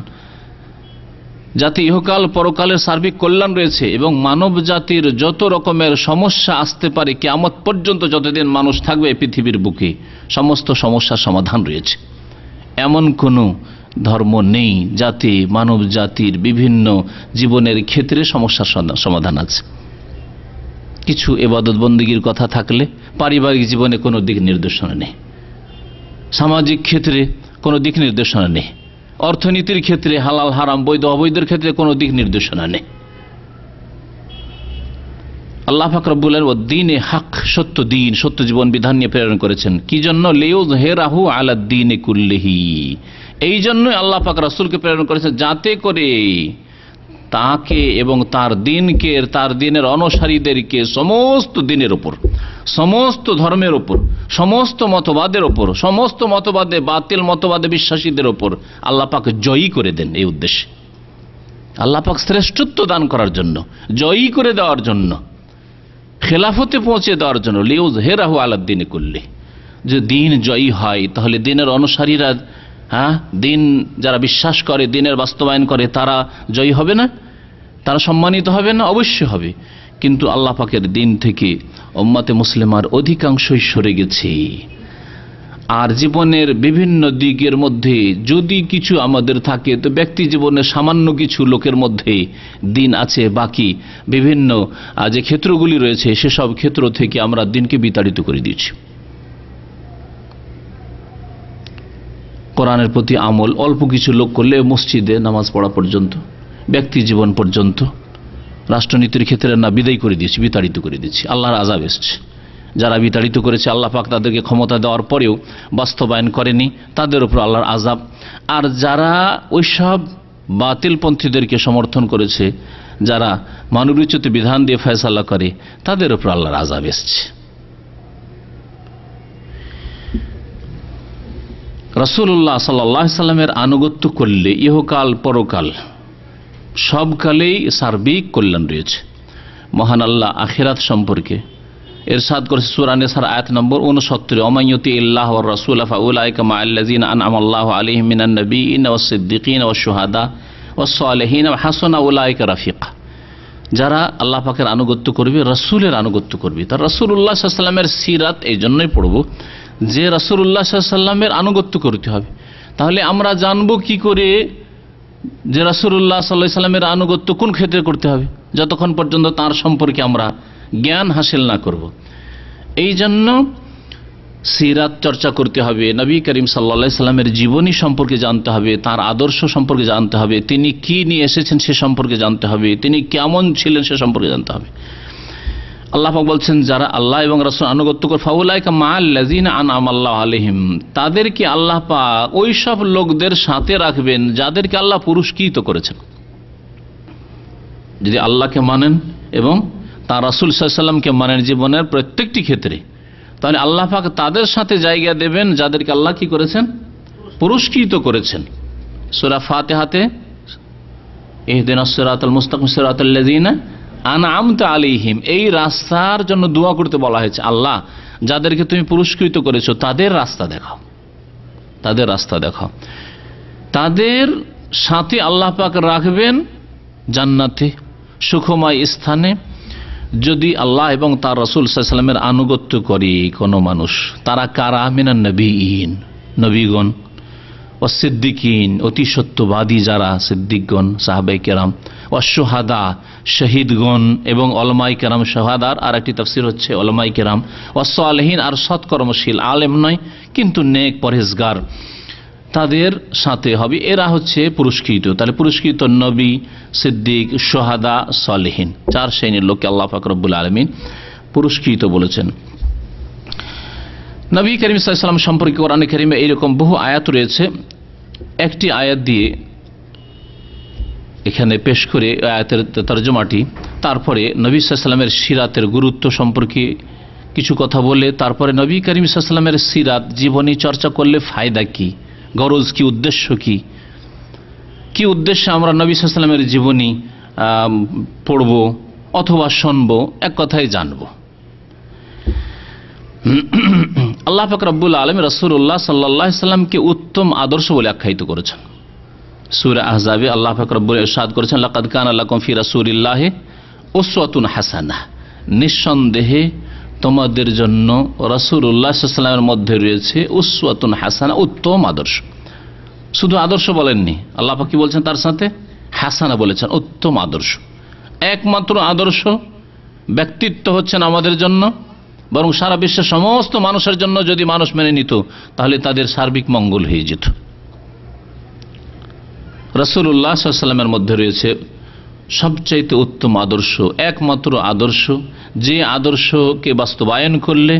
Speaker 5: যাতে ইহকাল পরকালের সার্বিক কল্যাণ রয়েছে এবং মানব জাতির যত রকমের সমস্যা আসতে পারে কিয়ামত পর্যন্ত যতদিন মানুষ থাকবে পৃথিবীর বুকে সমস্ত সমস্যার সমাধান রয়েছে। এমন কোনো ধর্ম নেই যাতে মানব জাতির বিভিন্ন জীবনের ক্ষেত্রে সমস্যার সমাধান আছে। কিছু ইবাদত বন্দেগীর কথা থাকলে পারিবারিক জীবনে কোনো দিক নির্দেশনা নেই, সামাজিক ক্ষেত্রে কোনো দিক নির্দেশনা নেই, অর্থনীতির ক্ষেত্রে হালাল হারাম বৈধ অবৈধের ক্ষেত্রে কোনো দিক নির্দেশনা নেই। আল্লাহ পাক রব্বুল আলামিন দ্বীনে হক, সত্য দিন, সত্য জীবন বিধান নিয়ে প্রেরণ করেছেন। কি জন্য? লিইয়ুযহিরাহু আলাদ দীনি কুল্লিহি, এই জন্যই আল্লাহ পাক রাসূলকে প্রেরণ করেছেন যাতে করে তাকে এবং তার দিনকে, তার দিনের অনুসারীদেরকে সমস্ত দিনের উপর, সমস্ত ধর্মের উপর, সমস্ত মতবাদের উপর, সমস্ত মতবাদে বাতিল মতবাদে বিশ্বাসীদের উপর আল্লাহ পাক জয়ী করে দেন। এই উদ্দেশ্যে আল্লাহ পাক শ্রেষ্ঠত্ব দান করার জন্য, জয়ী করে দেওয়ার জন্য, খেলাফতে পৌঁছে দেওয়ার জন্য। লিইয়ুযহিরাহু আলাদ দীনি কুল্লিহি, যে দিন জয়ী হয় তাহলে দিনের অনুসারীরা, দিন যারা বিশ্বাস করে, দিনের বাস্তবায়ন করে, তারা জয়ী হবে না? তারা সম্মানিত হবে না? অবশ্যই হবে। কিন্তু আল্লাহ পাকের দিন থেকে উম্মতে মুসলিমার অধিকাংশই সরে গেছে। আর জীবনের বিভিন্ন দিকের মধ্যে যদি কিছু আমাদের থাকে, তো ব্যক্তি জীবনে সামান্য কিছু লোকের মধ্যে দিন আছে, বাকি বিভিন্ন যে ক্ষেত্রগুলি রয়েছে সেসব ক্ষেত্র থেকে আমরা দিনকে বিতাড়িত করে দিয়েছি। কোরআনের প্রতি আমল অল্প কিছু লোক করলে মসজিদে নামাজ পড়া পর্যন্ত, ব্যক্তি জীবন পর্যন্ত, রাষ্ট্রনীতির ক্ষেত্রে না বিদায় করে দিয়েছি, বিতাড়িত করে দিয়েছি। আল্লাহর আযাব এসছে। যারা বিতাড়িত করেছে, আল্লাহ পাক তাদেরকে ক্ষমতা দেওয়ার পরেও বাস্তবায়ন করেনি, তাদের উপর আল্লাহর আযাব। আর যারা ওইসব বাতিলপন্থীদেরকে সমর্থন করেছে, যারা মানবরচিত বিধান দিয়ে ফয়সালা করে, তাদের উপর আল্লাহর আযাব এসছে। রাসূলুল্লাহ সাল্লাল্লাহু আলাইহি সাল্লামের আনুগত্য করলে ইহকাল পরকাল সব কালেই সার্বিক কল্যাণ রয়েছে। মহান আল্লাহ আখিরাত সম্পর্কে ইরশাদ করেছে সূরা নিসার আয়াত নম্বর 69, ওমাইয়ুতি ইল্লাহ ওয়ার রাসূল ফাউলাইকা মাআল্লাযিনা আনআমাল্লাহু আলাইহিম মিনান নাবিয়িনা ওয়াস সিদ্দিকিনা ওয়াশ শুহাদা ওয়াস সালিহিন ওয়া হাসানা উলাইকা রাফিকা। যারা আল্লাহ পাকের আনুগত্য করবে, রাসূলের আনুগত্য করবে, তার রাসূলুল্লাহ সাল্লাল্লাহু আলাইহি সাল্লামের সিরাত এই জন্যই পড়ব যে রাসূলুল্লাহ সাল্লাল্লাহু আলাইহি সাল্লামের আনুগত্য করতে হবে। তাহলে আমরা জানবো কি করে যে রাসূলুল্লাহ সাল্লাল্লাহু আলাইহি সাল্লামের আনুগত্য কোন ক্ষেত্রে করতে হবে, যতক্ষণ পর্যন্ত তার সম্পর্কে আমরা জ্ঞান হাসিল না করব। এই জন্য সিরাত চর্চা করতে হবে, নবী করিম সাল্লাল্লাহু আলাইহি সাল্লামের জীবনী সম্পর্কে জানতে হবে, তার আদর্শ সম্পর্কে জানতে হবে, তিনি কি নিয়ে এসেছেন সে সম্পর্কে জানতে হবে, তিনি কেমন ছিলেন সে সম্পর্কে জানতে হবে। আল্লাহ পাক বলছেন যারা আল্লাহ এবং রাসূল আনুগত্য করে ফাউলাইকা মাআল্লাযিনা আনআমাল্লাহু আলাইহিম, তাদেরকে আল্লাহ পাক ওই সব লোকদের সাথে রাখবেন যাদেরকে আল্লাহ পুরস্কৃত করেছেন। যদি আল্লাহকে মানেন এবং তার রাসূল সাল্লাল্লাহু আলাইহি সাল্লামকে মানেন জীবনের প্রত্যেকটি ক্ষেত্রে, তাহলে আল্লাহ পাক তাদের সাথে জায়গা দেবেন যাদেরকে আল্লাহ কি করেছেন, পুরস্কৃত করেছেন। সূরা ফাতিহাতে ইহদিনাস সিরাতাল মুস্তাকিম সিরাতাল্লাযিনা আনআমতা আলাইহিম, এই রাস্তার জন্য দোয়া করতে বলা হয়েছে। আল্লাহ যাদেরকে তুমি পুরস্কৃত করেছো তাদের রাস্তা দেখাও, তাদের রাস্তা দেখাও। তাদের সাথে আল্লাহ পাক রাখবেন জান্নাতে, সুখময় স্থানে, যদি আল্লাহ এবং তার রাসূল সাল্লাল্লাহু আলাইহি সাল্লামের আনুগত্য করে কোনো মানুষ। তারা কারা? মিনান নবিয়িন, নবীগণ, ও সিদ্দিকিন, অতি সত্যবাদী যারা সিদ্দিকগণ সাহাবায়ে কেরাম, ও শুহাদা, শহীদগণ, এবং ওলামায়ে কেরাম। শুহাদার আর একটি তাফসীর হচ্ছে ওলামায়ে কেরাম। ও সালেহিন, আর সৎকর্মশীল, আলেম নয় কিন্তু নেক পরহেজগার, তাদের সাথে হবে। এরা হচ্ছে পুরস্কৃত। তাহলে পুরস্কৃত নবী, সিদ্দিক, শুহাদা, সালেহিন, চার শ্রেণীর লোককে আল্লাহ পাক রব্বুল আলামিন পুরস্কৃত বলেছেন। নবী করিম সাল্লাল্লাহু আলাইহি সাল্লাম সম্পর্কে কোরআনে কারিমে এইরকম বহু আয়াত রয়েছে। একটি আয়াত দিয়ে এখানে পেশ করে আয়াতের তরজমাটি, তারপরে নবী সাল্লাল্লাহু আলাইহি সাল্লামের সিরাতের গুরুত্ব সম্পর্কে কিছু কথা বলে, তারপরে নবী করিম সাল্লাল্লাহু আলাইহি সাল্লামের সিরাত জীবনী চর্চা করলে ফায়দা কি, গরজ কি, উদ্দেশ্য কি, কি উদ্দেশ্যে আমরা নবী সাল্লাল্লাহু আলাইহি সাল্লামের জীবনী পড়ব অথবা শুনব, এক কথায় জানব। আল্লাহ পাক রব্বুল আলামিন রাসূলুল্লাহ সাল্লাল্লাহু আলাইহি সাল্লামকে উত্তম আদর্শ বলে আখ্যায়িত করেছেন। সূরা আহজাবে আল্লাহ পাক রব্বুল ইরশাদ করেছেন, লাকাদ কানা লাকুম ফি রাসূলিল্লাহি উসওয়াতুন হাসানাহ, নিঃসন্দেহে তোমাদের জন্য রাসূলুল্লাহ সাল্লাল্লাহু আলাইহি সাল্লামের মধ্যে রয়েছে উসওয়াতুন হাসানা, উত্তম আদর্শ। শুধু আদর্শ বলেননি, আল্লাহ পাক কি বলছেন, তার সাথে হাসানা বলেছেন, উত্তম আদর্শ। একমাত্র আদর্শ ব্যক্তিত্ব হচ্ছেন আমাদের জন্য, বরং সারা বিশ্বের সমস্ত মানুষের জন্য যদি মানুষ মেনে নিত তাহলে তাদের সার্বিক মঙ্গল হয়ে যেত। রাসূলুল্লাহ সাল্লাল্লাহু আলাইহি সাল্লামের মধ্যে রয়েছে সবচাইতে উত্তম আদর্শ, একমাত্র আদর্শ, যে আদর্শকে বাস্তবায়ন করলে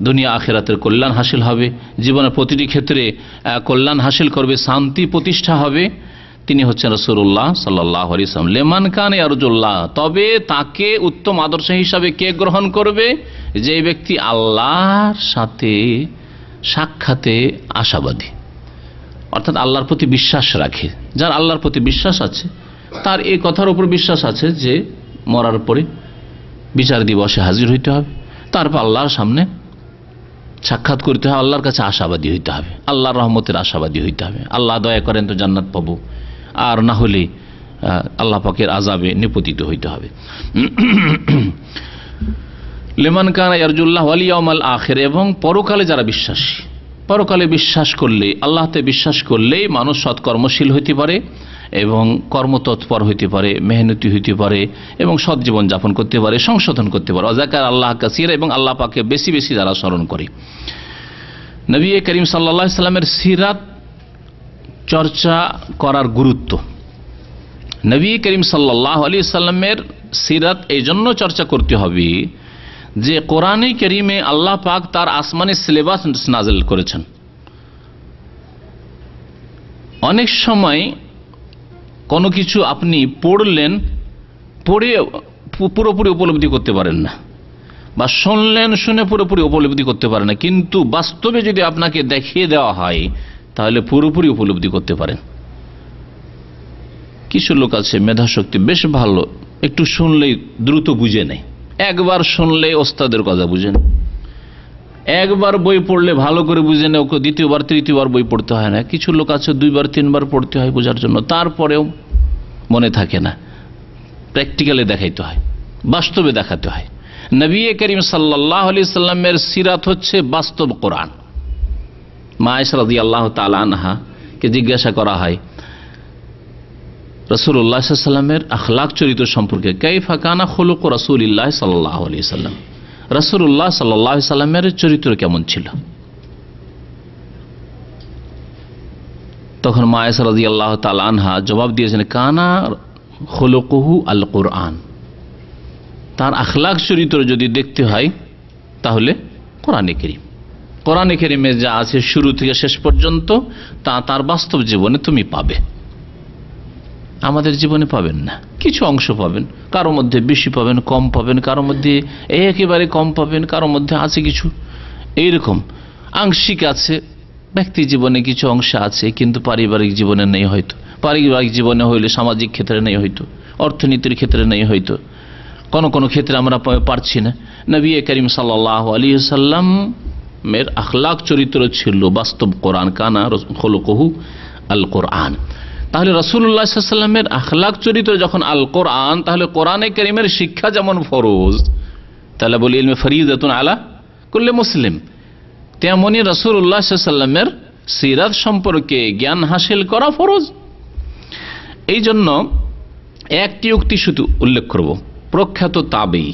Speaker 5: দুনিয়া আখিরাতের কল্যাণ হাসিল হবে, জীবনের প্রতিটি ক্ষেত্রে কল্যাণ হাসিল করবে, শান্তি প্রতিষ্ঠা হবে। তিনি হচ্ছেন রাসূলুল্লাহ সাল্লাল্লাহু আলাইহি ওয়াসাল্লাম। লিমান কানা ইয়ারজুল্লাহ, তবে তাকে উত্তম আদর্শ হিসাবে কে গ্রহণ করবে? যে ব্যক্তি আল্লাহর সাথে সাক্ষাতে আশাবাদী, অর্থাৎ আল্লাহর প্রতি বিশ্বাস রাখে। যার আল্লাহর প্রতি বিশ্বাস আছে, তার এই কথার উপর বিশ্বাস আছে যে মরার পরে বিচার দিবসে হাজির হইতে হবে, তারপর আল্লাহর সামনে সাক্ষাৎ করতে হবে, আল্লাহর কাছে আশাবাদী হইতে হবে, আল্লাহর রহমতের আশাবাদী হইতে হবে। আল্লাহ দয়া করেন তো জান্নাত পাবো, আর না হলে আল্লাহ পাকের আযাবে নিপতিত হইতে হবে। লিমান কানা ইয়ারজুল্লাহ ওয়াল ইয়াউমাল আখির, এবং পরকালে যারা বিশ্বাসী, পরকালে বিশ্বাস করলে, আল্লাহতে বিশ্বাস করলেই মানুষ সৎকর্মশীল হইতে পারে এবং কর্মতৎপর হইতে পারে, মেহনতি হইতে পারে এবং সৎ জীবন যাপন করতে পারে, সংশোধন করতে পারে। অযাকার আল্লাহ কাসীরা, এবং আল্লাহ পাকে বেশি বেশি যারা স্মরণ করে। নবী করিম সাল্লাল্লাহু আলাইহি সাল্লামের সিরাত চর্চা করার গুরুত্ব। নবী করিম সাল্লাল্লাহু আলাইহি সাল্লামের সিরাত এই জন্য চর্চা করতে হবে যে কোরআনে কারীমে আল্লাহ পাক তার আসমানি সিলেবাস নাযিল করেছেন। অনেক সময় কোনো কিছু আপনি পড়লেন, পড়ে পুরোপুরি উপলব্ধি করতে পারেন না, বা শুনলেন, শুনে পুরোপুরি উপলব্ধি করতে পারেন না, কিন্তু বাস্তবে যদি আপনাকে দেখিয়ে দেওয়া হয় তাহলে পুরোপুরি উপলব্ধি করতে পারেন। কিছু লোক আছে মেধাশক্তি বেশ ভালো, একটু শুনলেই দ্রুত বুঝে নেয়, একবার শুনলে ওস্তাদের কথা বুঝেন, একবার বই পড়লে ভালো করে বুঝে নেয়, ওকে দ্বিতীয়বার তৃতীয়বার বই পড়তে হয় না। কিছু লোক আছে দুইবার তিনবার পড়তে হয় বোঝার জন্য, তারপরেও মনে থাকে না। প্র্যাকটিক্যালি দেখাইতে হয়, বাস্তবে দেখাতে হয়। নবী করিম সাল্লাল্লাহু আলাইহি সাল্লামের সিরাত হচ্ছে বাস্তব কোরআন। মা আয়েশা রাদিয়াল্লাহু তাআলা আনহা কে জিজ্ঞাসা করা হয় রাসূলুল্লাহ সাল্লাল্লাহু আলাইহি সাল্লামের আখলাক চরিত্র সম্পর্কে, কাইফা কানা খুলুক রাসূলিল্লাহ সাল্লাল্লাহু আলাইহি সাল্লাম, রাসূলুল্লাহ সাল্লাল্লাহু আলাইহি সাল্লামের চরিত্র কেমন ছিল? তখন মা আয়েশা রাদিয়াল্লাহু তাআলা আনহা জবাব দিয়েছেন, কানা খুলুকুহু আল কুরআন, তার আখলাক চরিত্র যদি দেখতে হয় তাহলে কোরআনে কারীম, কোরআনে কারীমে যা আছে শুরু থেকে শেষ পর্যন্ত তা তার বাস্তব জীবনে তুমি পাবে। আমাদের জীবনে পাবেন না, কিছু অংশ পাবেন, কারো মধ্যে বেশি পাবেন, কম পাবেন, কারো মধ্যে একেবারে কম পাবেন, কারো মধ্যে আছে কিছু এইরকম আংশিক আছে। ব্যক্তি জীবনে কিছু অংশ আছে কিন্তু পারিবারিক জীবনে নেই, হয়তো পারিবারিক জীবনে হইলে সামাজিক ক্ষেত্রে নেই, হয়তো অর্থনীতির ক্ষেত্রে নেই, হয়তো কোন ক্ষেত্রে আমরা পারছি না। নবী করিম সাল্লাল্লাহু আলাইহি সাল্লামের আখলাক চরিত্র ছিল বাস্তব কোরআন, কানা খুলুকুহু আল কোরআন। তাহলে রাসূলুল্লাহ সাল্লাল্লাহু আলাইহি সাল্লামের আখলাক চরিত্র যখন আল কোরআন, তাহলে কোরআনে কারীমের শিক্ষা যেমন ফরজ, তালাবুল ইলমি ফরিদাতুন আলা কুল্লি মুসলিম, তেমনি রাসূলুল্লাহ সাল্লাল্লাহু আলাইহি সাল্লামের সিরাত সম্পর্কে জ্ঞান হাসিল করা ফরজ। এই জন্য একটি উক্তি শুধু উল্লেখ করব। প্রখ্যাত তাবেঈ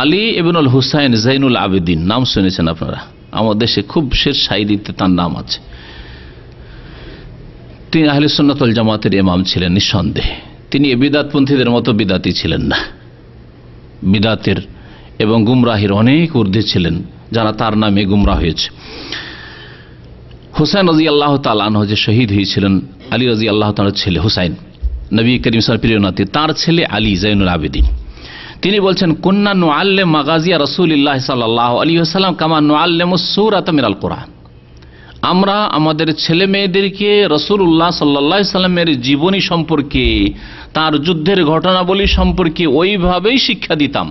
Speaker 5: আলী ইবনুল হুসাইন জাইনুল আবেদিন, নাম শুনেছেন আপনারা, আমাদের দেশে খুব শের সাইদিতে তার নাম আছে। তিনি আহলে সুন্নাত ওয়াল জামাতের ইমাম ছিলেন নিঃসন্দেহে। তিনি বিদাতপন্থীদের মতো বিদাতি ছিলেন না, বিদাতের এবং গুমরাহির অনেক ঊর্ধ্বে ছিলেন, যারা তার নামে গুমরাহ হয়েছে। হুসাইন রাদিয়াল্লাহু তাআলা আনহু যে শহীদ হয়েছিলেন, আলী রাদিয়াল্লাহু তাআলার ছেলে হুসাইন, নবী করিম সাল্লাল্লাহু আলাইহি ওয়াসাল্লামের প্রিয় নাতি, তার ছেলে আলী জাইনুল আবেদিন, তিনি বলছেন, কুন্না নুআল্লিম মাগাজিয়া রাসূলিল্লাহ সাল্লাল্লাহু আলাইহি ওয়াসাল্লাম কামা নুআল্লিমুস সূরাতা মিনাল কোরআন। আমরা আমাদের ছেলে মেয়েদেরকে রাসূলুল্লাহ সাল্লাল্লাহু আলাইহি ওয়াসাল্লামের জীবনী সম্পর্কে, তার যুদ্ধের ঘটনাবলী সম্পর্কে ওইভাবেই শিক্ষা দিতাম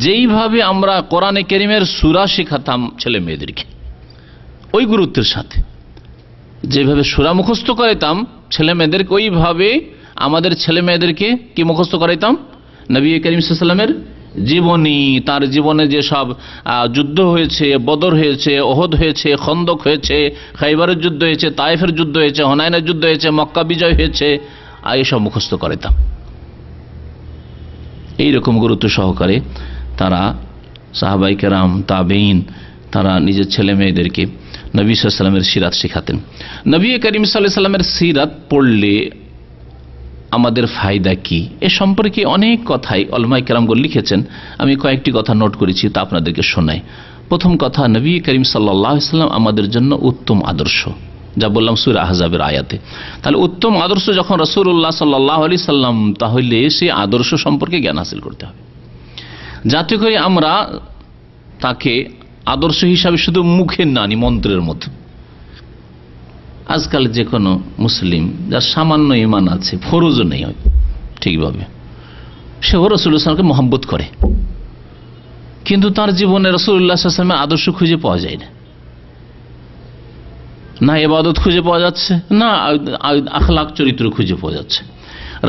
Speaker 5: যেইভাবে আমরা কোরআনে কারীমের সূরা শেখাতাম ছেলে মেয়েদেরকে, ওই গুরুত্বের সাথে। যেভাবে সূরা মুখস্থ করাইতাম ছেলে মেয়েদেরকে, ওইভাবে আমাদের ছেলে মেয়েদেরকে কি মুখস্থ করাইতাম? নবী করিম সাল্লাল্লাহু আলাইহি ওয়াসাল্লামের জীবনী, তার জীবনে যে সব যুদ্ধ হয়েছে, বদর হয়েছে, ওহদ হয়েছে, খন্দক হয়েছে, খাইবারের যুদ্ধ হয়েছে, তায়েফের যুদ্ধ হয়েছে, হুনাইনের যুদ্ধ হয়েছে, মক্কা বিজয় হয়েছে, এইসব মুখস্থ করাইতাম। এইরকম গুরুত্ব সহকারে তারা সাহাবায়ে কেরাম, তাবেঈন, তারা নিজের ছেলে মেয়েদেরকে নবী সাল্লাল্লাহু আলাইহি ওয়াসাল্লামের সিরাত শেখাতেন। নবী করিম সাল্লাল্লাহু আলাইহি ওয়াসাল্লামের সিরাত পড়লে আমাদের ফায়দা কি, এ সম্পর্কে অনেক কথাই উলামায়ে কেরামগণ লিখেছেন। আমি কয়েকটি কথা নোট করেছি, তা আপনাদেরকে শোনাই। প্রথম কথা, নবী করিম সাল্লাল্লাহু আলাইহি ওয়াসাল্লাম আমাদের জন্য উত্তম আদর্শ, যা বললাম সূরা আহজাবের আয়াতে। তাহলে উত্তম আদর্শ যখন রাসূলুল্লাহ সাল্লাল্লাহু আলাইহি সাল্লাম, তাহলে সেই আদর্শ সম্পর্কে জ্ঞান হাসিল করতে হবে, যাতে করে আমরা তাকে আদর্শ হিসাবে শুধু মুখে না নি, মন্ত্রের মতো। আজকাল যে কোনো মুসলিম যার সামান্য ঈমান আছে, ফরজও নেই ঠিকভাবে, সেও রাসূলুল্লাহ সাল্লাল্লাহু আলাইহি ওয়াসাল্লামকে মহব্বত করে, কিন্তু তার জীবনে রাসূলুল্লাহ সাল্লাল্লাহু আলাইহি ওয়াসাল্লামের আদর্শ খুঁজে পাওয়া যায় না, না ইবাদত খুঁজে পাওয়া যাচ্ছে, না আখলাক চরিত্র খুঁজে পাওয়া যাচ্ছে।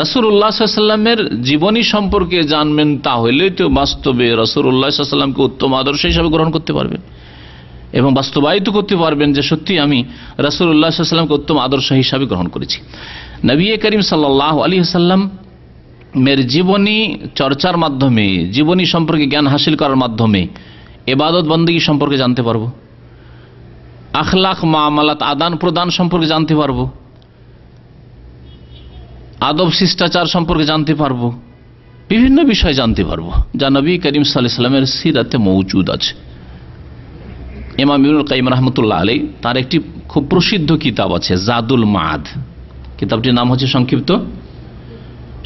Speaker 5: রাসূলুল্লাহ সাল্লাল্লাহু আলাইহি ওয়াসাল্লামের জীবনী সম্পর্কে জানবেন, তাহলে তো বাস্তবে রাসূলুল্লাহ সাল্লাল্লাহু আলাইহি ওয়াসাল্লামকে উত্তম আদর্শ হিসাবে গ্রহণ করতে পারবেন। এবং বাস্তবায়িত করতে পারবেন যে সত্যি আমি রাসূলুল্লাহ সাল্লাল্লাহু আলাইহি ওয়াসাল্লামকে উত্তম আদর্শ হিসাবে গ্রহণ করেছি। নবী করিম সাল্লাল্লাহু আলাইহি ওয়াসাল্লাম এর জীবনী চর্চার মাধ্যমে, জীবনী সম্পর্কে জ্ঞান হাসিল করার মাধ্যমে ইবাদত বন্দেগী সম্পর্কে জানতে পারবো, আখলাক মুআমালাত আদান প্রদান সম্পর্কে জানতে পারবো, আদব শিষ্টাচার সম্পর্কে জানতে পারবো, বিভিন্ন বিষয় জানতে পারবো যা নবী করিম সাল্লাল্লাহু আলাইহি ওয়াসাল্লামের সিরাতে মওজুদ আছে। ইমাম ইবনুল কাইয়িম রাহমাতুল্লাহ আলাইহি তার একটি খুব প্রসিদ্ধ কিতাব আছে জাদুল মাআদ। কিতাবটির নাম হচ্ছে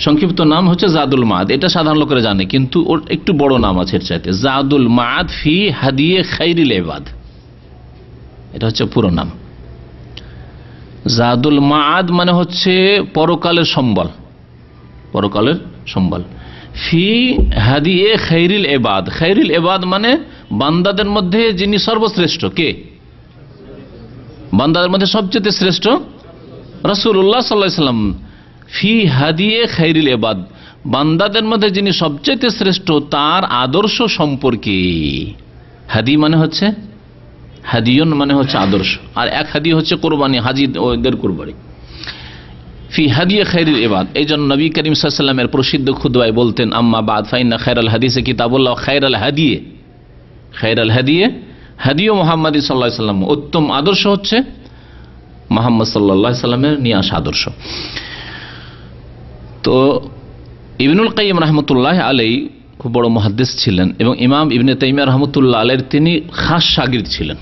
Speaker 5: সংক্ষিপ্ত নাম হচ্ছে জাদুল মাআদ। এটা সাধারণ লোকেরা জানে, কিন্তু ওর একটু বড় নাম আছে এর চাইতে, জাদুল মাআদ ফি হাদিয়ে খাইরিল ইবাদ। এটা হচ্ছে পুরো নাম। জাদুল মাআদ মানে হচ্ছে পরকালের সম্বল, পরকালের সম্বল। ফি হাদিয়ে খাইরিল ইবাদ, খাইরিল ইবাদ মানে বান্দাদের মধ্যে যিনি সর্বশ্রেষ্ঠ। কে? বান্দাদের মধ্যে সবচেয়ে শ্রেষ্ঠ রাসূলুল্লাহ সাল্লাল্লাহু আলাইহি ওয়াসাল্লাম। ফি হাদিয়ে খাইরিল ইবাদ, বান্দাদের মধ্যে যিনি সবচেয়ে শ্রেষ্ঠ তার আদর্শ সম্পর্কে। হাদি মানে হচ্ছে, হাদিয়ুন মানে হচ্ছে আদর্শ, আর এক হাদি হচ্ছে কোরবানি, হাজিদের কোরবানি। ফি হাদিয়ে খাইরিল ইবাদ, এই জন্য নবী করিম সাল্লাল্লাহু আলাইহি ওয়াসাল্লামের প্রসিদ্ধ খুতবায় বলতেন, আম্মা বাদ ফাইন্না খায়রাল হাদিসে কিতাবুল্লাহ খায়রাল হাদিয়ে, খায়রাল হাদিয়ে হাদিয়ে মুহাম্মদ সাল্লাল্লাহু আলাইহি ওয়াসাল্লাম, উত্তম আদর্শ হচ্ছে মুহাম্মদ সাল্লাল্লাহু আলাইহি ওয়াসাল্লামের নিয়ে আসা আদর্শ। তো ইবনুল কাইয়িম রাহমাতুল্লাহ আলাইহি খুব বড় মুহাদ্দিস ছিলেন এবং ইমাম ইবনে তাইমিয়া রাহমাতুল্লাহ আলাইহির তিনি খাস শাগির্দ ছিলেন।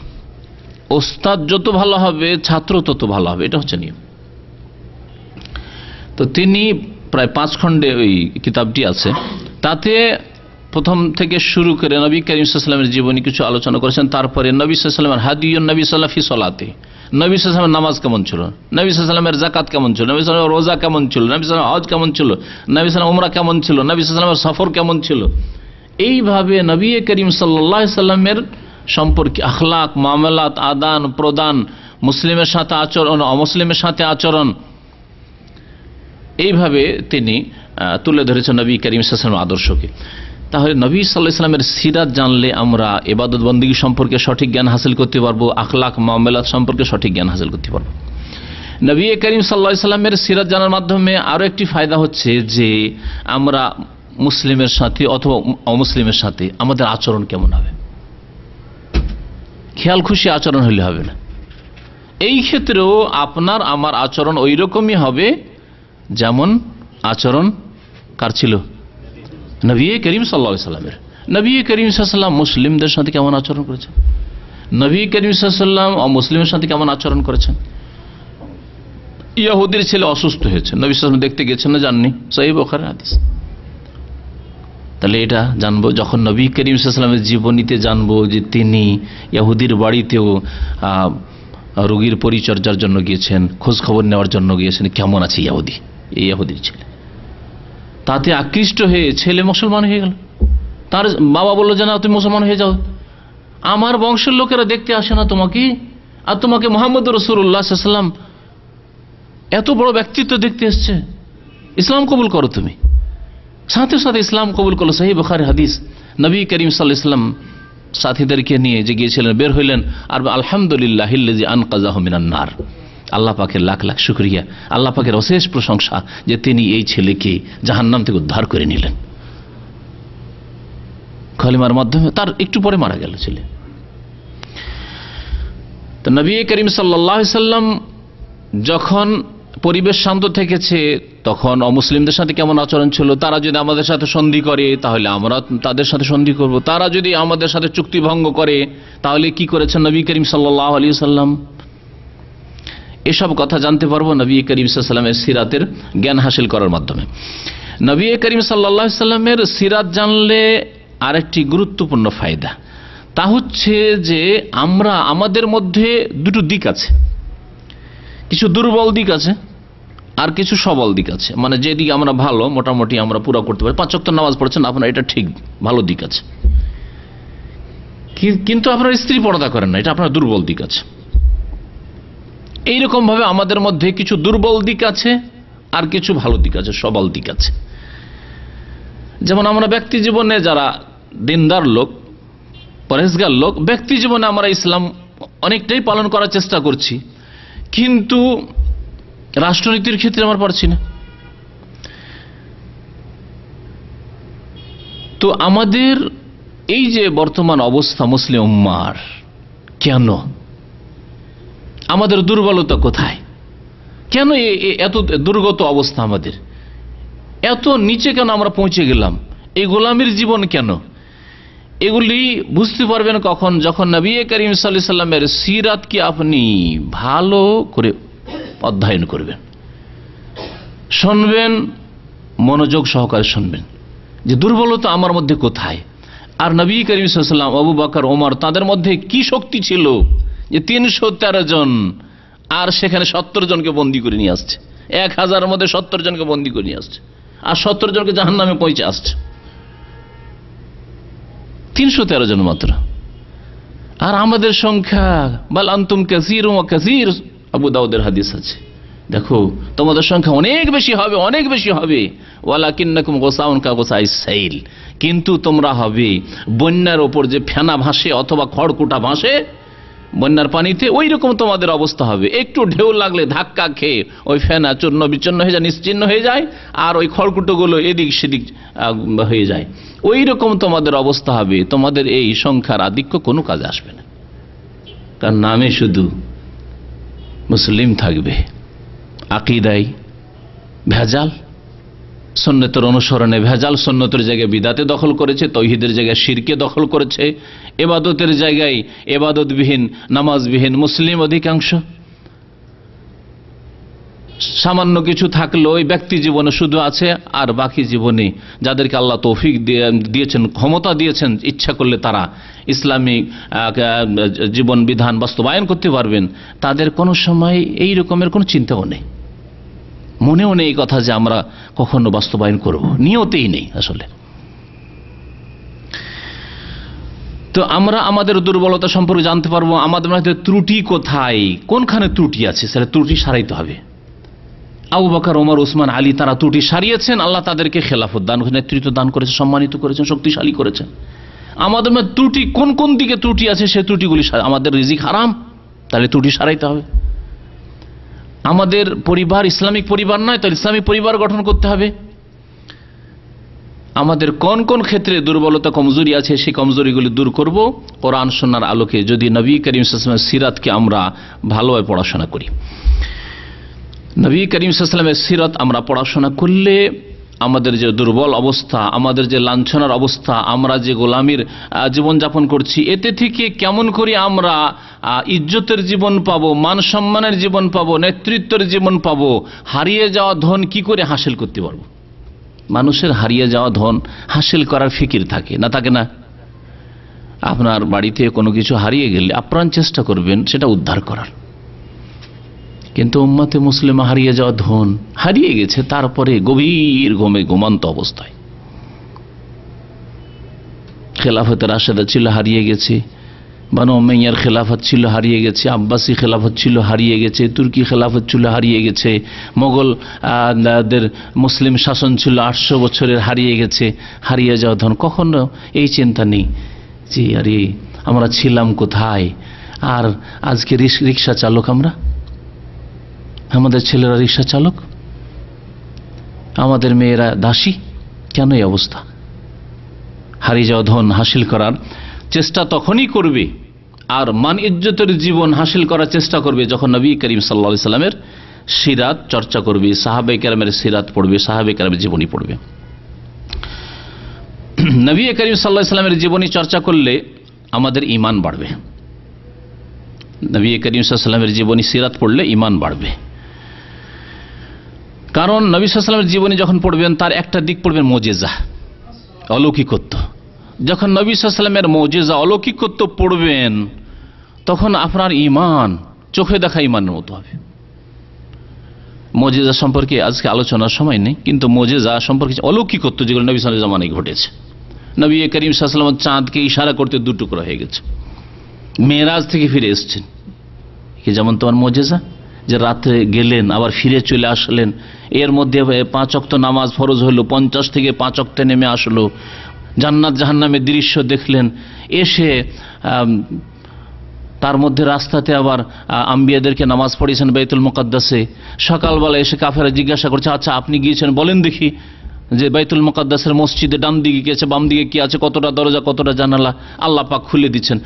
Speaker 5: ওস্তাদ যত ভালো হবে ছাত্র তত ভালো হবে, এটা হচ্ছে নিয়ম। তো তিনি প্রায় 5 খণ্ডে ওই কিতাবটি আছে, তাতে প্রথম থেকে শুরু করে নবী করিম সাল্লাল্লাহু আলাইহি ওয়াসাল্লামের জীবনী কিছু আলোচনা করেছেন। তারপরে নবী সাল্লাল্লাহু আলাইহি ওয়াসাল্লামের হাদিয়ুন নবী সাল্লাল্লাহু ফি সালাতে, নবী সাল্লাল্লাহু আলাইহি ওয়াসাল্লামের নামাজ কেমন ছিল, নবী সাল্লাল্লাহু আলাইহি ওয়াসাল্লামের যাকাত কেমন ছিল, নবী সাল্লাল্লাহু আলাইহি ওয়াসাল্লামের রোজা কেমন ছিল, নবী সাল্লাল্লাহু আলাইহি ওয়াসাল্লামের হজ কেমন ছিল, নবী সাল্লাল্লাহু আলাইহি ওয়াসাল্লাম উমরা কেমন ছিল, নবী সাল্লাল্লাহু আলাইহি ওয়াসাল্লামের সফর কেমন ছিল। এইভাবে নবী করিম সাল্লাল্লাহু আলাইহি ওয়াসাল্লামের সম্পর্কে আখলাক, মুআমালাত, আদান প্রদান, মুসলিমের সাথে আচরণ, অমুসলিমের সাথে আচরণ, এইভাবে তিনি তুলে ধরেছেন নবী করিম সাল্লাল্লাহু আলাইহি ওয়াসাল্লামের আদর্শকে। তাহলে নবী সাল্লাল্লাহু আলাইহি ওয়াসাল্লামের সিরাত জানলে আমরা ইবাদত বন্দেগী সম্পর্কে সঠিক জ্ঞান হাসিল করতে পারবো, আখলাক মুআমালাত সম্পর্কে সঠিক জ্ঞান হাসিল করতে পারবো। নবী করিম সাল্লাল্লাহু আলাইহি ওয়াসাল্লামের সিরাত জানার মাধ্যমে আরো একটি ফায়দা হচ্ছে যে আমরা মুসলিমের সাথে অথবা অমুসলিমের সাথে আমাদের আচরণ কেমন হবে। খেয়াল খুশি আচরণ হলে হবে না, এই ক্ষেত্রেও আপনার আমার আচরণ ওই রকমই হবে যেমন আচরণ কার ছিল, নবী করিম সাল্লাল্লাহু আলাইহি ওয়াসাল্লামের। নবী করিম সাল্লাল্লাহু আলাইহি ওয়াসাল্লাম মুসলিমদের সাথে কেমন আচরণ করেছেন, নবী করিম সাল্লাল্লাহু আলাইহি ওয়াসাল্লাম অমুসলিমের সাথে কেমন আচরণ করেছেন। ইহুদির ছেলে অসুস্থ হয়েছে, নবী সাল্লাল্লাহু আলাইহি ওয়াসাল্লাম দেখতে গেছেন না, জাননি, সহিহ বুখারীর হাদিস। তাহলে এটা জানবো যখন নবী করিম সাল্লাল্লাহু আলাইহি ওয়াসাল্লামের জীবনীতে জানবো যে তিনি ইহুদির বাড়িতেও রোগীর পরিচর্যার জন্য গিয়েছেন, খোঁজ খবর নেওয়ার জন্য গিয়েছেন, কেমন আছে ইহুদি, এই ইহুদির ছেলে। তাতে আকৃষ্ট হয়ে ছেলে মুসলমান হয়ে গেল। তার বাবা বললো যে না তুমি মুসলমান হয়ে যাও, আমার বংশের লোকেরা দেখতে আসে না তোমাকে, আর তোমাকে মুহাম্মদ রাসূলুল্লাহ সাল্লাল্লাহু আলাইহি ওয়াসাল্লাম এত বড় ব্যক্তিত্ব দেখতে এসছে, ইসলাম কবুল করো। তুমি সাথে সাথে ইসলাম কবুল করলো, সহিহ বুখারীর হাদিস। নবী করিম সাল্লাল্লাহু আলাইহি ওয়াসাল্লাম সাথীদেরকে নিয়ে যে গিয়েছিলেন, বের হইলেন আর আলহামদুলিল্লাহিল্লাযী আনকাযাহু মিনান নার, আল্লাহ পাকের লাখ লাখ শুকরিয়া, আল্লাহ পাকের অশেষ প্রশংসা যে তিনি এই ছেলেকে জাহান্নাম থেকে উদ্ধার করে নিলেন কালিমার মাধ্যমে। তার একটু পরে মারা গেল ছেলে। তো নবী করিম সাল্লাল্লাহু আলাইহি ওয়াসাল্লাম যখন পরিবেশ শান্ত থেকেছে তখন অমুসলিমদের সাথে কেমন আচরণ ছিল। তারা যদি আমাদের সাথে সন্ধি করে তাহলে আমরা তাদের সাথে সন্ধি করব, তারা যদি আমাদের সাথে চুক্তি ভঙ্গ করে তাহলে কি করেছেন নবী করিম সাল্লাল্লাহু আলাইহি ওয়াসাল্লাম। এসব কথা জানতে পারবো নবী করিম সাল্লাল্লাহু আলাইহি ওয়াসাল্লামের সিরাতের জ্ঞান হাসিল করার মাধ্যমে। নবী করিম সাল্লাল্লাহু আলাইহি ওয়াসাল্লামের সিরাত জানলে আরেকটি গুরুত্বপূর্ণ ফায়দা, তা হচ্ছে যে আমরা আমাদের মধ্যে দুটো দিক আছে, কিছু দুর্বল দিক আছে আর কিছু সবল দিক আছে। মানে যে দিক আমরা ভালো, মোটামুটি আমরা পুরো করতে পারি, 5 ওয়াক্ত নামাজ পড়ছেন আপনার, এটা ঠিক ভালো দিক আছে, কিন্তু আপনার স্ত্রী পর্দা করেন না, এটা আপনার দুর্বল দিক আছে। এইরকম ভাবে আমাদের মধ্যে কিছু দুর্বল দিক আছে আর কিছু ভালো দিক আছে, সবল দিক আছে। যেমন আমরা ব্যক্তি জীবনে যারা দিনদার লোক পরহেজগার লোক। ব্যক্তি জীবনে আমরা ইসলাম অনেকটাই পালন করার চেষ্টা করছি, কিন্তু রাষ্ট্রনীতির ক্ষেত্রে আমরা পারছি না। তো আমাদের এই যে বর্তমান অবস্থা মুসলিম উম্মার, কেন আমাদের দুর্বলতা কোথায়, কেন এত দুর্গত অবস্থা, আমাদের এত নিচে কেন আমরা পৌঁছে গেলাম, এই গোলামীর জীবন কেন? এগুলি বুঝতে পারবেন কখন? যখন নবী করিম সাল্লাল্লাহু আলাইহি সাল্লামের সিরাতকে আপনি ভালো করে অধ্যয়ন করবেন, শুনবেন, মনোযোগ সহকারে শুনবেন যে দুর্বলতা আমার মধ্যে কোথায়। আর নবী করিম সাল্লাল্লাহু আলাইহি সাল্লাম, আবু বকর, ওমর, তাদের মধ্যে কি শক্তি ছিল যে 313 জন আর সেখানে 70 জনকে বন্দী করে নিয়ে আসছে। 1000-এর মধ্যে 70 জনকে বন্দী করে নিয়ে আসছে, আর 70 জনকে জাহান্নামে পৌঁছে আসছে। 313 জন মাত্র। আর আমাদের সংখ্যা বাল আনতুম কাসীরুম ওয়া কাসীর, আবু দাউদের হাদিস আছে। দেখো তোমাদের সংখ্যা অনেক বেশি হবে, অনেক বেশি হবে। ওয়ালাকিন্নাকুম গুসাউন কা গুসাইস সাইল, কিন্তু তোমরা হবে বন্যার ওপর যে ফেনা ভাসে অথবা খড়কুটা ভাসে বন্যার পানিতে, ওই রকম তোমাদের অবস্থা হবে। একটু ঢেউ লাগলে ধাক্কা খেয়ে ওই ফেনা চূর্ণ বিচ্ছিন্ন হয়ে যায়, নিশ্চিহ্ন হয়ে যায়, আর ওই খড়কুটোগুলো এদিক সেদিক হয়ে যায়। ওই রকম তোমাদের অবস্থা হবে। তোমাদের এই সংখ্যার আধিক্য কোনো কাজে আসবে না, কারণ নামে শুধু মুসলিম থাকবে, আকীদায় ভেজাল, সুন্নতের অনুসরণে ভেজাল, সুন্নতের জায়গায় বিদাতে দখল করেছে, তৌহিদের জায়গায় শিরকে দখল করেছে, ইবাদতের জায়গায় ইবাদতবিহীন, নামাজবিহীন মুসলিম অধিকাংশ। সামান্য কিছু থাকলো ওই ব্যক্তি জীবনে শুধু আছে, আর বাকি জীবনে যাদেরকে আল্লাহ তৌফিক দিয়েছেন, ক্ষমতা দিয়েছেন, ইচ্ছা করলে তারা ইসলামিক জীবন বিধান বাস্তবায়ন করতে পারবেন, তাদের কোনো সময় এই রকমের কোনো চিন্তাও নেই, মনেও নেই এই কথা যে আমরা কখনো বাস্তবায়ন করব, নিয়তেই নেই আসলে। তো আমরা আমাদের দুর্বলতা সম্পর্কে জানতে পারবো, আমাদের মধ্যে ত্রুটি কোথায়, কোনখানে ত্রুটি আছে, সেটা ত্রুটি সারাইতে হবে। আবু বকর, ওমর, ওসমান, আলী তারা ত্রুটি সারিয়েছেন, আল্লাহ তাদেরকে খেলাফত দান, নেতৃত্ব দান করেছেন, সম্মানিত করেছেন, শক্তিশালী করেছেন। আমাদের মধ্যে ত্রুটি কোন কোন দিকে ত্রুটি আছে, সে ত্রুটিগুলি, আমাদের রিজিক হারাম, তাহলে ত্রুটি সারাইতে হবে। আমাদের পরিবার ইসলামিক পরিবার নয়, তাহলে ইসলামিক পরিবার গঠন করতে হবে। আমাদের কোন কোন ক্ষেত্রে দুর্বলতা, কমজোরি আছে, সেই কমজোরিগুলি দূর করব কোরআন সুন্নাহর আলোকে, যদি নবী করিম সাল্লাল্লাহু আলাইহি ওয়াসাল্লামের সিরাতকে আমরা ভালোভাবে পড়াশোনা করি। নবী করিম সাল্লাল্লাহু আলাইহি ওয়াসাল্লামের সিরাত আমরা পড়াশোনা করলে আমাদের যে দুর্বল অবস্থা, আমাদের যে লাঞ্ছনার অবস্থা, আমরা যে গোলামীর জীবনযাপন করছি, এতে থেকে কেমন করে আমরা ইজ্জতের জীবন পাবো, মান সম্মানের জীবন পাবো, নেতৃত্বের জীবন পাবো, হারিয়ে যাওয়া ধন কি করে হাসিল করতে পারবো। মানুষের হারিয়ে যাওয়া ধন হাসিল করার ফিকির থাকে না, থাকে না? আপনার বাড়িতে কোনো কিছু হারিয়ে গেলে আপ্রাণ চেষ্টা করবেন সেটা উদ্ধার করার, কিন্তু উম্মতে মুসলিমা হারিয়ে যাওয়া ধন হারিয়ে গেছে, তারপরে গভীর ঘুমে ঘুমন্ত অবস্থায়। খেলাফতে রাশেদা ছিল, হারিয়ে গেছে। বানু উমাইয়ার খেলাফত ছিল, হারিয়ে গেছে। আব্বাসী খেলাফত ছিল, হারিয়ে গেছে। তুর্কি খেলাফত ছিল, হারিয়ে গেছে। মোগলদের মুসলিম শাসন ছিল 800 বছরের, হারিয়ে গেছে। হারিয়ে যাওয়া ধন কখনো এই চিন্তা নেই যে আরে আমরা ছিলাম কোথায়, আর আজকে রিক্সা চালক আমরা, আমাদের ছেলেরা রিক্সা চালক, আমাদের মেয়েরা দাসী। কেন এই অবস্থা? হারিয়ে যাওয়া ধন হাসিল করার চেষ্টা তখনই করবে আর মান ইজ্জতের জীবন হাসিল করার চেষ্টা করবে যখন নবী করিম সাল্লাল্লাহু আলাইহি সাল্লামের সিরাত চর্চা করবে, সাহাবায়ে কেরামের সিরাত পড়বে, সাহাবায়ে কেরামের জীবনী পড়বে। নবী করিম সাল্লাল্লাহু আলাইহি সাল্লামের জীবনী চর্চা করলে আমাদের ঈমান বাড়বে। নবী করিম সাল্লাল্লাহু আলাইহি সাল্লামের জীবনী সিরাত পড়লে ঈমান বাড়বে। কারণ নবী সাল্লাল্লাহু আলাইহি সাল্লামের জীবনী যখন পড়বেন তার একটা দিক পড়বেন মুজিজা, অলৌকিকত্ব। যখন নবী সাল্লাল্লাহু আলাইহি সাল্লামের মুজিজা, অলৌকিকত্ব পড়বেন তখন আপনার ঈমান চোখে দেখা ঈমানের মতো হবে। মুজিজা সম্পর্কে আজকে আলোচনার সময় নেই, কিন্তু মুজিজা সম্পর্কে অলৌকিকত্ব যেগুলো নবী সাল্লাল্লাহু আলাইহি জামানায় ঘটেছে। নবী করিম সাল্লাল্লাহু আলাইহি ওয়াসাল্লাম চাঁদকে ইশারা করতে 2 টুকরো হয়ে গেছে, মেরাজ থেকে ফিরে এসেছেন। কি যেমন তোমার মুজিজা যে রাতে গেলেন আবার ফিরে চলে আসলেন, এর মধ্যে 5 ওয়াক্ত নামাজ ফরজ হলো, 50 থেকে 5 ওয়াক্তে নেমে আসলো, জান্নাত জাহান্নামের দৃশ্য দেখলেন, এসে তার মধ্যে রাস্তাতে আবার আম্বিয়াদেরকে নামাজ পড়িয়েছেন বাইতুল মুকাদ্দাসে। সকালবেলা এসে কাফেরা জিজ্ঞাসা করছে, আচ্ছা আপনি গিয়েছেন বলেন দেখি যে বাইতুল মুকাদ্দাসের মসজিদে ডান দিকে কি আছে, বাম দিকে কি আছে, কতটা দরজা কতটা জানালা, আল্লাহ পাক খুলে দিচ্ছেন।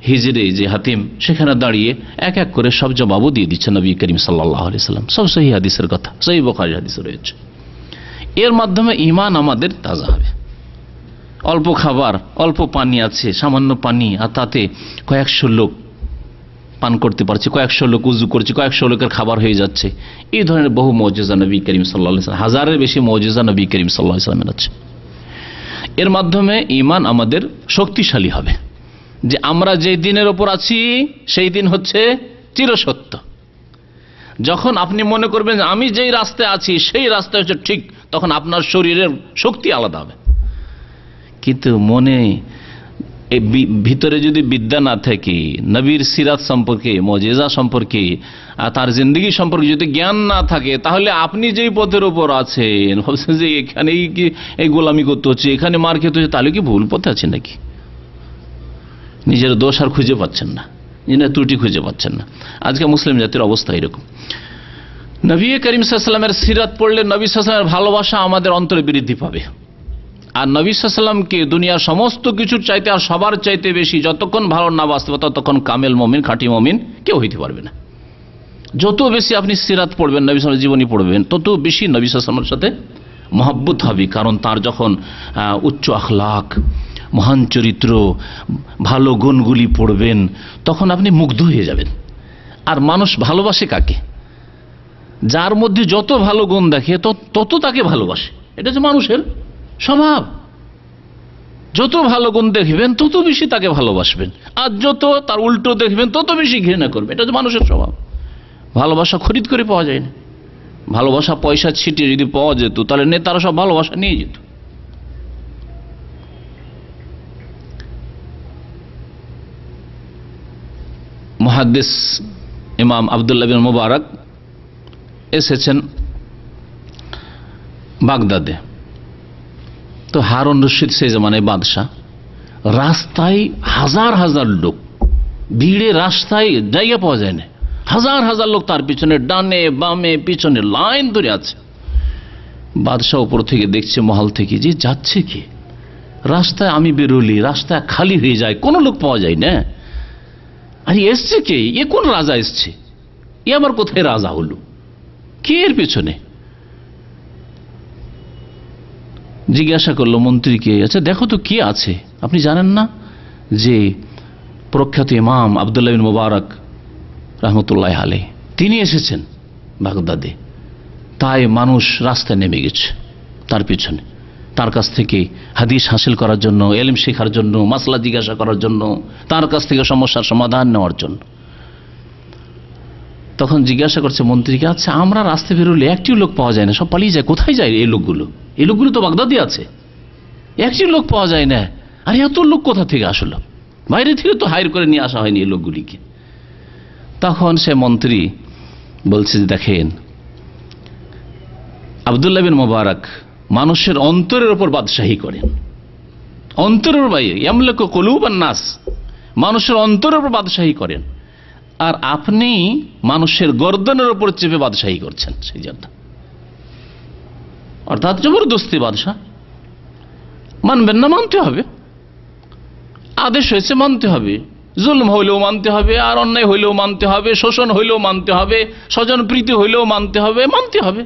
Speaker 5: হিজরে যে হাতিম সেখানে দাঁড়িয়ে এক এক করে সব জবাবও দিয়ে দিচ্ছেন নবী করিম সাল্লাল্লাহু আলাইহি সাল্লাম। সব সহিহ হাদিসের কথা, সহিহ বুখারী হাদিসে রয়েছে। এর মাধ্যমে ঈমান আমাদের তাজা হবে। অল্প খাবার, অল্প পানি আছে, সামান্য পানি, আর তাতে কয়েকশো লোক পান করতে পারছে, কয়েকশো লোক উজু করছে, কয়েকশো লোকের খাবার হয়ে যাচ্ছে। এই ধরনের বহু মুজিজা নবী করিম সাল্লাল্লাহু আলাইহি ওয়াসাল্লাম, হাজারের বেশি মুজিজা নবী করিম সাল্লাল্লাহু আলাইহি ওয়াসাল্লামের আছে। এর মাধ্যমে ঈমান আমাদের শক্তিশালী হবে যে আমরা যে দিনের ওপর আছি সেই দিন হচ্ছে চিরসত্য। যখন আপনি মনে করবেন যে আমি যেই রাস্তায় আছি সেই রাস্তা হচ্ছে ঠিক, তখন আপনার শরীরের শক্তি আলাদা হবে। কিন্তু মনে ভিতরে যদি বিদ্যা না থাকে, নবীর সিরাত সম্পর্কে, মুজিজা সম্পর্কে, তার জিন্দগি সম্পর্কে যদি জ্ঞান না থাকে, তাহলে আপনি যেই পথের উপর আছেন ভাবছেন যে এখানেই কি এই গোলামি করতে হচ্ছে, এখানে মার খেতে হচ্ছে, তাহলে কি ভুল পথে আছে নাকি? নিজের দোষ আর খুঁজে পাচ্ছেন না, নিজের ত্রুটি খুঁজে পাচ্ছেন না। আজকে মুসলিম জাতির অবস্থা এরকম। নবী করিম সাল্লাল্লাহু আলাইহি ওয়াসাল্লামের সিরাত পড়লে নবী সাল্লাল্লাহু আলাইহি ওয়াসাল্লামের ভালোবাসা আমাদের অন্তরে বৃদ্ধি পাবে। আর নবী সাল্লাল্লাহু আলাইহি ওয়াসাল্লামকে দুনিয়ার সমস্ত কিছুর চাইতে আর সবার চাইতে বেশি যতক্ষণ ভালো না বাঁচতে পারবে ততক্ষণ কামেল মুমিন, খাঁটি মুমিন কেউ হইতে পারবে না। যত বেশি আপনি সিরাত পড়বেন, নবী সাল্লাল্লাহু আলাইহি ওয়াসাল্লামের জীবনী পড়বেন, তত বেশি নবী সাল্লাল্লাহু আলাইহি ওয়াসাল্লামের সাথে মহব্বত হবে। কারণ তার যখন উচ্চ আখলাক, মহান চরিত্র, ভালো গুণগুলি পড়বেন, তখন আপনি মুগ্ধ হয়ে যাবেন। আর মানুষ ভালোবাসে কাকে? যার মধ্যে যত ভালো গুণ দেখে তত তাকে ভালোবাসে। এটা হচ্ছে মানুষের স্বভাব। যত ভালো গুণ দেখবেন তত বেশি তাকে ভালোবাসবেন, আর যত তার উল্টো দেখবেন তত বেশি ঘৃণা করবেন। এটা হচ্ছে মানুষের স্বভাব। ভালোবাসা খরিদ করে পাওয়া যায় না। ভালোবাসা পয়সা ছিটিয়ে যদি পাওয়া যেত তাহলে নেতারা সব ভালোবাসা নিয়ে যেত। মুহাদ্দিস ইমাম আব্দুল্লাহ বিন মুবারক এসেছেন বাগদাদে। তো হারুন রশিদ সেই জামানায় বাদশাহ, রাস্তায় হাজার হাজার লোক, ভিড়ে রাস্তায় জায়গা পাওয়া যায় না, হাজার হাজার লোক তার পিছনে ডানে বামে পিছনে লাইন ধরে আছে। বাদশাহ উপর থেকে দেখছে মহল থেকে যে যাচ্ছে কি, রাস্তায় আমি বেরোলি রাস্তা খালি হয়ে যায়, কোনো লোক পাওয়া যায় না। আরে এসছে কে? এ কোন রাজা এসছে? এ আবার কোথায় রাজা হলো? কে এর পেছনে? জিজ্ঞাসা করলো মন্ত্রীকে, আচ্ছা দেখো তো কি আছে, আপনি জানেন না যে প্রখ্যাত ইমাম আব্দুল্লাহ বিন মুবারক রহমতুল্লাহ আলাইহি তিনি এসেছেন বাগদাদে, তাই মানুষ রাস্তায় নেমে গেছে তার পিছনে, তার কাছ থেকে হাদিস হাসিল করার জন্য, ইলম শেখার জন্য, মাসলা জিজ্ঞাসা করার জন্য, তার কাছ থেকে সমস্যার সমাধান নেওয়ার জন্য। তখন জিজ্ঞাসা করছে মন্ত্রীকে, আচ্ছা আমরা রাস্তায় বেরোলে একটিও লোক পাওয়া যায় না, সব পালিয়ে যায়, কোথায় যায় এই লোকগুলো? এই লোকগুলো তো বাগদাদে আছে, একটি লোক পাওয়া যায় না। আর এত লোক কোথা থেকে আসলো? বাইরে থেকে তো হায়ার করে নিয়ে আসা হয়নি এই লোকগুলিকে। তখন সে মন্ত্রী বলছে যে দেখেন, আব্দুল্লাহ বিন মুবারক মানুষের অন্তরের উপর বাদশাহী করেন, অন্তরের বাইরে ইয়ামলাকু কুলুবান নাস, মানুষের অন্তরের উপর বাদশাহী করেন, আর আপনি মানুষের গর্দনের উপর চেপে বাদশাহী করছেন। সেই জন্য অর্থাৎ জবরদস্তি বাদশাহ, মানবেন না, মানতে হবে, আদেশ হয়েছে মানতে হবে, জুলম হইলেও মানতে হবে, আর অন্যায় হইলেও মানতে হবে, শোষণ হইলেও মানতে হবে, স্বজন প্রীতি হইলেও মানতে হবে, মানতে হবে।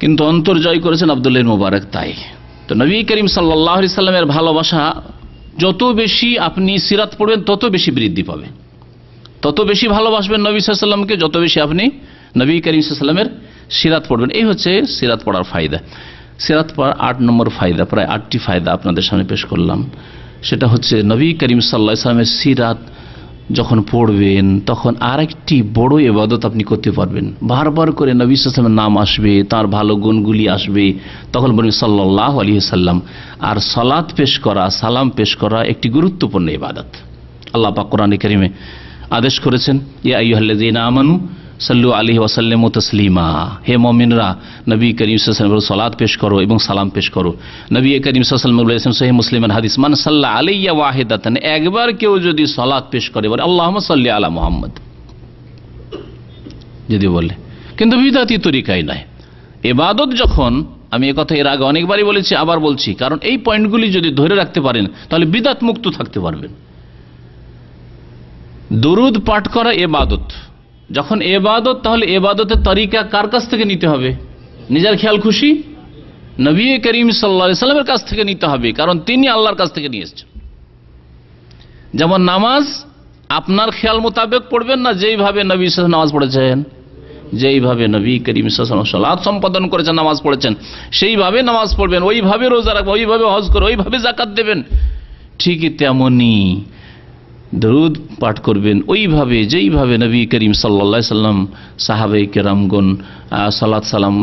Speaker 5: কিন্তু অন্তর জয় করেছেন আব্দুল্লাহ মুবারক। তাই তো নবী করিম সাল্লাল্লাহু আলাইহি সাল্লামের ভালোবাসা যত বেশি আপনি সিরাত পড়বেন তত বেশি বৃদ্ধি পাবে, তত বেশি ভালোবাসবেন নবী সাল্লাল্লাহু আলাইহি সাল্লামকে যত বেশি আপনি নবী করিম সাল্লাল্লাহু আলাইহি সাল্লামের সিরাত পড়বেন। এই হচ্ছে সিরাত পড়ার ফায়দা। সিরাত পড়ার 8 নম্বর ফায়দা, প্রায় 8টি ফায়দা আপনাদের সামনে পেশ করলাম। সেটা হচ্ছে নবী করিম সাল্লাল্লাহু আলাইহি সাল্লামের সিরাত যখন পড়বেন তখন আরেকটি বড় ইবাদত আপনি করতে পারবেন। বারবার করে নবী সাল্লাল্লাহু আলাইহি ওয়াসাল্লামের নাম আসবে, তার ভালো গুণগুলি আসবে, তখন বলবেন সাল্লাল্লাহু আলাইহি সাল্লাম। আর সালাত পেশ করা, সালাম পেশ করা একটি গুরুত্বপূর্ণ ইবাদত। আল্লাহ পাক কোরআনে কারিমে আদেশ করেছেন, ইয়া আইয়ুহাল্লাযীনা আমানু সাল্লু আলাইহি ওয়াসাল্লামু তাসলিমা, হে মুমিনরা নবী করিম সাল্লাল্লাহু আলাইহি ওয়াসাল্লামের সালাত পেশ করো এবং সালাম পেশ করো। নবী করিম সাল্লাল্লাহু আলাইহি ওয়াসাল্লাম বলেছেন সহিহ মুসলিমের হাদিস, মান সাল্লা আলাইয়া ওয়াহিদাতান, একবার কেউ যদি সালাত পেশ করে বলে আল্লাহুম্মা সাল্লি আলা মুহাম্মদ যদি বলে, কিন্তু বিদআতি তরিকায় নাই। ইবাদত যখন, আমি এই কথা এর আগে অনেকবারই বলেছি, আবার বলছি, কারণ এই পয়েন্টগুলি যদি ধরে রাখতে পারেন তাহলে বিদআত মুক্ত থাকতে পারবেন। দুরুদ পাঠ করা ইবাদত, যখন ইবাদত, তাহলে ইবাদতের তরিকা কার কাছ থেকে নিতে হবে? নিজের খেয়াল খুশি নবী করিম সাল্লাল্লাহু আলাইহি ওয়াসাল্লামের কাছ থেকে নিতে হবে, কারণ তিনি আল্লাহর কাছ থেকে নিয়ে এসেছেন। যেমন নামাজ আপনার খেয়াল মোতাবেক পড়বেন না, যেইভাবে নবী সাল্লাল্লাহু আলাইহি ওয়াসাল্লাম নামাজ পড়েছেন, যেইভাবে নবী করিম সাল্লাল্লাহু আলাইহি ওয়াসাল্লাম সালাত সম্পাদন করেছেন, নামাজ পড়েছেন, সেইভাবে নামাজ পড়বেন, ওইভাবে রোজা রাখবেন, ওইভাবে হজ করবেন, ওইভাবে যাকাত দেবেন। ঠিকই তেমনি দরুদ পাঠ করবেন ওইভাবে যেইভাবে নবী করিম সাল্লাল্লাহু আলাইহি ওয়াসাল্লাম সাহাবায়ে কেরামগণ সালাত সালাম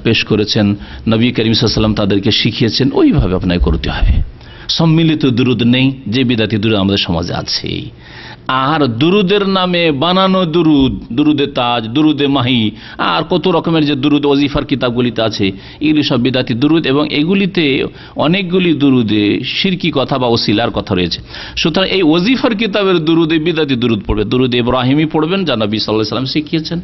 Speaker 5: পেশ করেছেন, নবী করিম সাল্লাল্লাহু আলাইহি ওয়াসাল্লাম তাদেরকে শিখিয়েছেন, ওইভাবে আপনাকে করতে হবে। সম্মিলিত দুরুদ নেই, যে বিদাতি দুরুদ আমাদের সমাজে আছে। আর দুরুদের নামে বানানো দুরুদ, দুরুদে তাজ, দুরুদে মাহি, আর কত রকমের যে দুরুদ ওজিফার কিতাবগুলিতে আছে, এগুলি সব বিদাতি দুরুদ, এবং এগুলিতে অনেকগুলি দুরুদে শিরকি কথা বা ওসিলার কথা রয়েছে। সুতরাং এই ওজিফার কিতাবের দুরুদে বিদাতি দুরুদ পড়বে, দুরুদে ইব্রাহিমী পড়বেন যা নবী সাল্লাল্লাহু আলাইহি ওয়াসাল্লাম শিখিয়েছেন।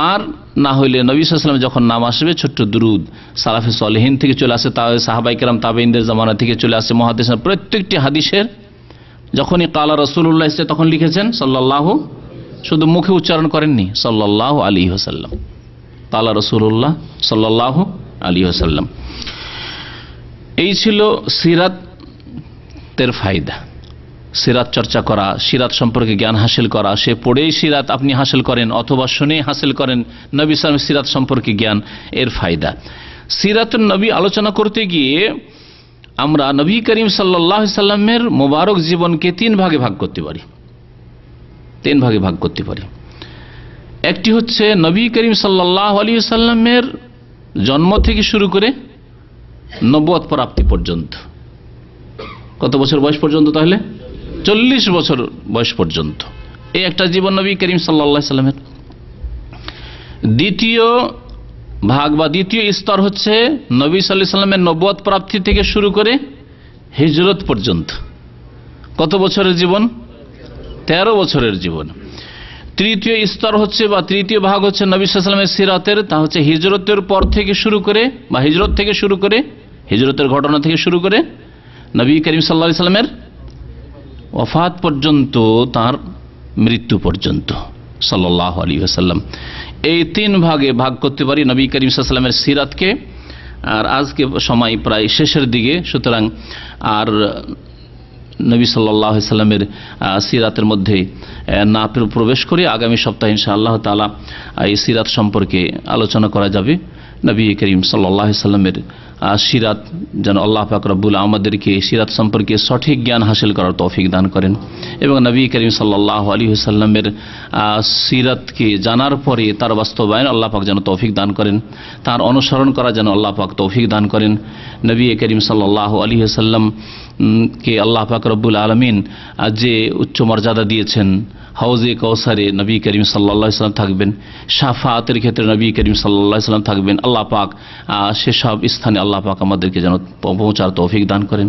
Speaker 5: আর না হইলে নবী সাল্লাল্লাহু আলাইহি ওয়াসাল্লাম যখন নাম আসবে ছোট্ট দুরুদ সালাফে সালেহিন থেকে চলে আসে, সাহাবায়ে কেরাম তাবেঈনদের জামানা থেকে চলে আসে, মুহাদ্দিসিন প্রত্যেকটি হাদিসের যখনই কালা রাসূলুল্লাহ এসেছে তখন লিখেছেন সাল্লাল্লাহু, শুধু মুখে উচ্চারণ করেননি, সাল্লাল্লাহু আলাইহি ওয়াসাল্লাম, কালা রাসূলুল্লাহ সাল্লাল্লাহু আলাইহি ওয়াসাল্লাম। এই ছিল সিরাতের ফায়দা। সিরাত চর্চা করা, সিরাত সম্পর্কে জ্ঞান হাসিল করা, সে পড়েই সিরাত আপনি হাসিল করেন অথবা শুনে হাসিল করেন নবী সাল্লাল্লাহু আলাইহি ওয়াসাল্লামের সিরাত সম্পর্কে জ্ঞান, এর ফায়দা। সিরাতুন নবী আলোচনা করতে গিয়ে আমরা নবী করিম সাল্লাল্লাহু আলাইহি ওয়াসাল্লামের মোবারক জীবনকে তিন ভাগে ভাগ করতে পারি। একটি হচ্ছে নবী করিম সাল্লাল্লাহু আলাইহি ওয়াসাল্লামের জন্ম থেকে শুরু করে নবুয়ত প্রাপ্তি পর্যন্ত। কত বছর বয়স পর্যন্ত? তাহলে 40 বছর বয়স পর্যন্ত এই একটা জীবন নবী করিম সাল্লাল্লাহু আলাইহি ওয়াসাল্লামের। দ্বিতীয় ভাগ বা দ্বিতীয় স্তর হচ্ছে নবী সাল্লাল্লাহু আলাইহি ওয়াসাল্লামের নবুয়ত প্রাপ্তি থেকে শুরু করে হিজরত পর্যন্ত। কত বছরের জীবন? 13 বছরের জীবন। তৃতীয় স্তর হচ্ছে বা তৃতীয় ভাগ হচ্ছে নবী সাল্লাল্লাহু আলাইহি ওয়াসাল্লামের সিরাতের, তা হচ্ছে হিজরতের পর থেকে শুরু করে বা হিজরত থেকে শুরু করে, হিজরতের ঘটনা থেকে শুরু করে নবী করিম সাল্লাল্লাহু আলাইহি ওয়াসাল্লামের ওয়াফাত পর্যন্ত, তার মৃত্যু পর্যন্ত সাল্লাল্লাহু আলাইহি ওয়াসাল্লাম। এই তিন ভাগে ভাগ করতে পারি নবী করিম সাল্লাল্লাহু আলাইহি ওয়াসাল্লামের সিরাতকে। আর আজকে সময় প্রায় শেষের দিকে, সুতরাং আর নবী সাল্লাল্লাহু আলাইহি ওয়াসাল্লামের সিরাতের মধ্যে না প্রবেশ করে আগামী সপ্তাহে ইনশাআল্লাহ তাআলা এই সিরাত সম্পর্কে আলোচনা করা যাবে। নবী করিম সাল্লাল্লাহু আলাইহি ওয়াসাল্লামের সিরাত যেন আল্লাহ পাক রব্বুল আমাদেরকে সিরাত সম্পর্কে সঠিক জ্ঞান হাসিল করার তৌফিক দান করেন, এবং নবী করিম সাল্লাল্লাহু আলাইহি ওয়াসাল্লামের সিরাতকে জানার পরে তার বাস্তবায়ন আল্লাহ পাক যেন তৌফিক দান করেন, তার অনুসরণ করা যেন আল্লাহ পাক তৌফিক দান করেন। নবী করিম সাল্লাল্লাহু আলাইহি ওয়াসাল্লাম কে আল্লাহ পাক রব্বুল আলামিন যে উচ্চ মর্যাদা দিয়েছেন, হাউজে কাউসারে নবী করিম সাল্লাল্লাহু আলাইহি ওয়াসাল্লাম থাকবেন, শাফাআতের ক্ষেত্রে নবী করিম সাল্লাল্লাহু আলাইহি ওয়াসাল্লাম থাকবেন। আল্লাহ পাক সেসব স্থানে আল্লাহ পাক আমাদেরকে যেন পৌঁছার তৌফিক দান করেন।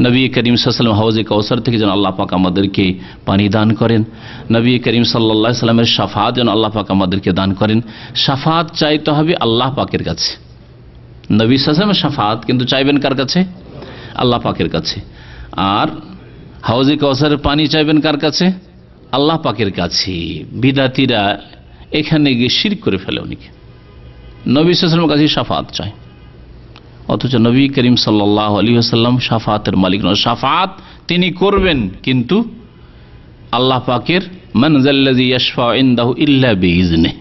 Speaker 5: নবী করিম সাল্লাল্লাহু আলাইহি ওয়াসাল্লাম হাউজে কাউসার থেকে যেন আল্লাহ পাক আমাদেরকে পানি দান করেন। নবী করিম সাল্লাল্লাহু আলাইহি ওয়াসাল্লামের শাফাআত যেন আল্লাহ পাক আমাদেরকে দান করেন। শাফাআত চাইতে হবে আল্লাহ পাকের কাছে। নবী সাল্লাল্লাহু আলাইহি ওয়াসাল্লামের শাফাআত কিন্তু চাইবেন কার কাছে? আল্লাহ পাকের কাছে। আর হাউজে কাউসারের পানি চাইবেন কার কাছে? আল্লাহ পাকের কাছে। বিদাতিরা এখানে গিয়ে শিরক করে ফেলে, অনেকে নবী সাল্লাল্লাহু আলাইহি ওয়াসাল্লামের কাছে শাফাআত চায়, অথচ নবী করিম সাল্লাল্লাহু আলাইহি ওয়াসাল্লাম শাফাআতের মালিক নন। শাফাআত তিনি করবেন, কিন্তু আল্লাহ পাকের মান যাল্লাযী ইয়াশফাউ ইনদাহু ইল্লা বিইজনিহি,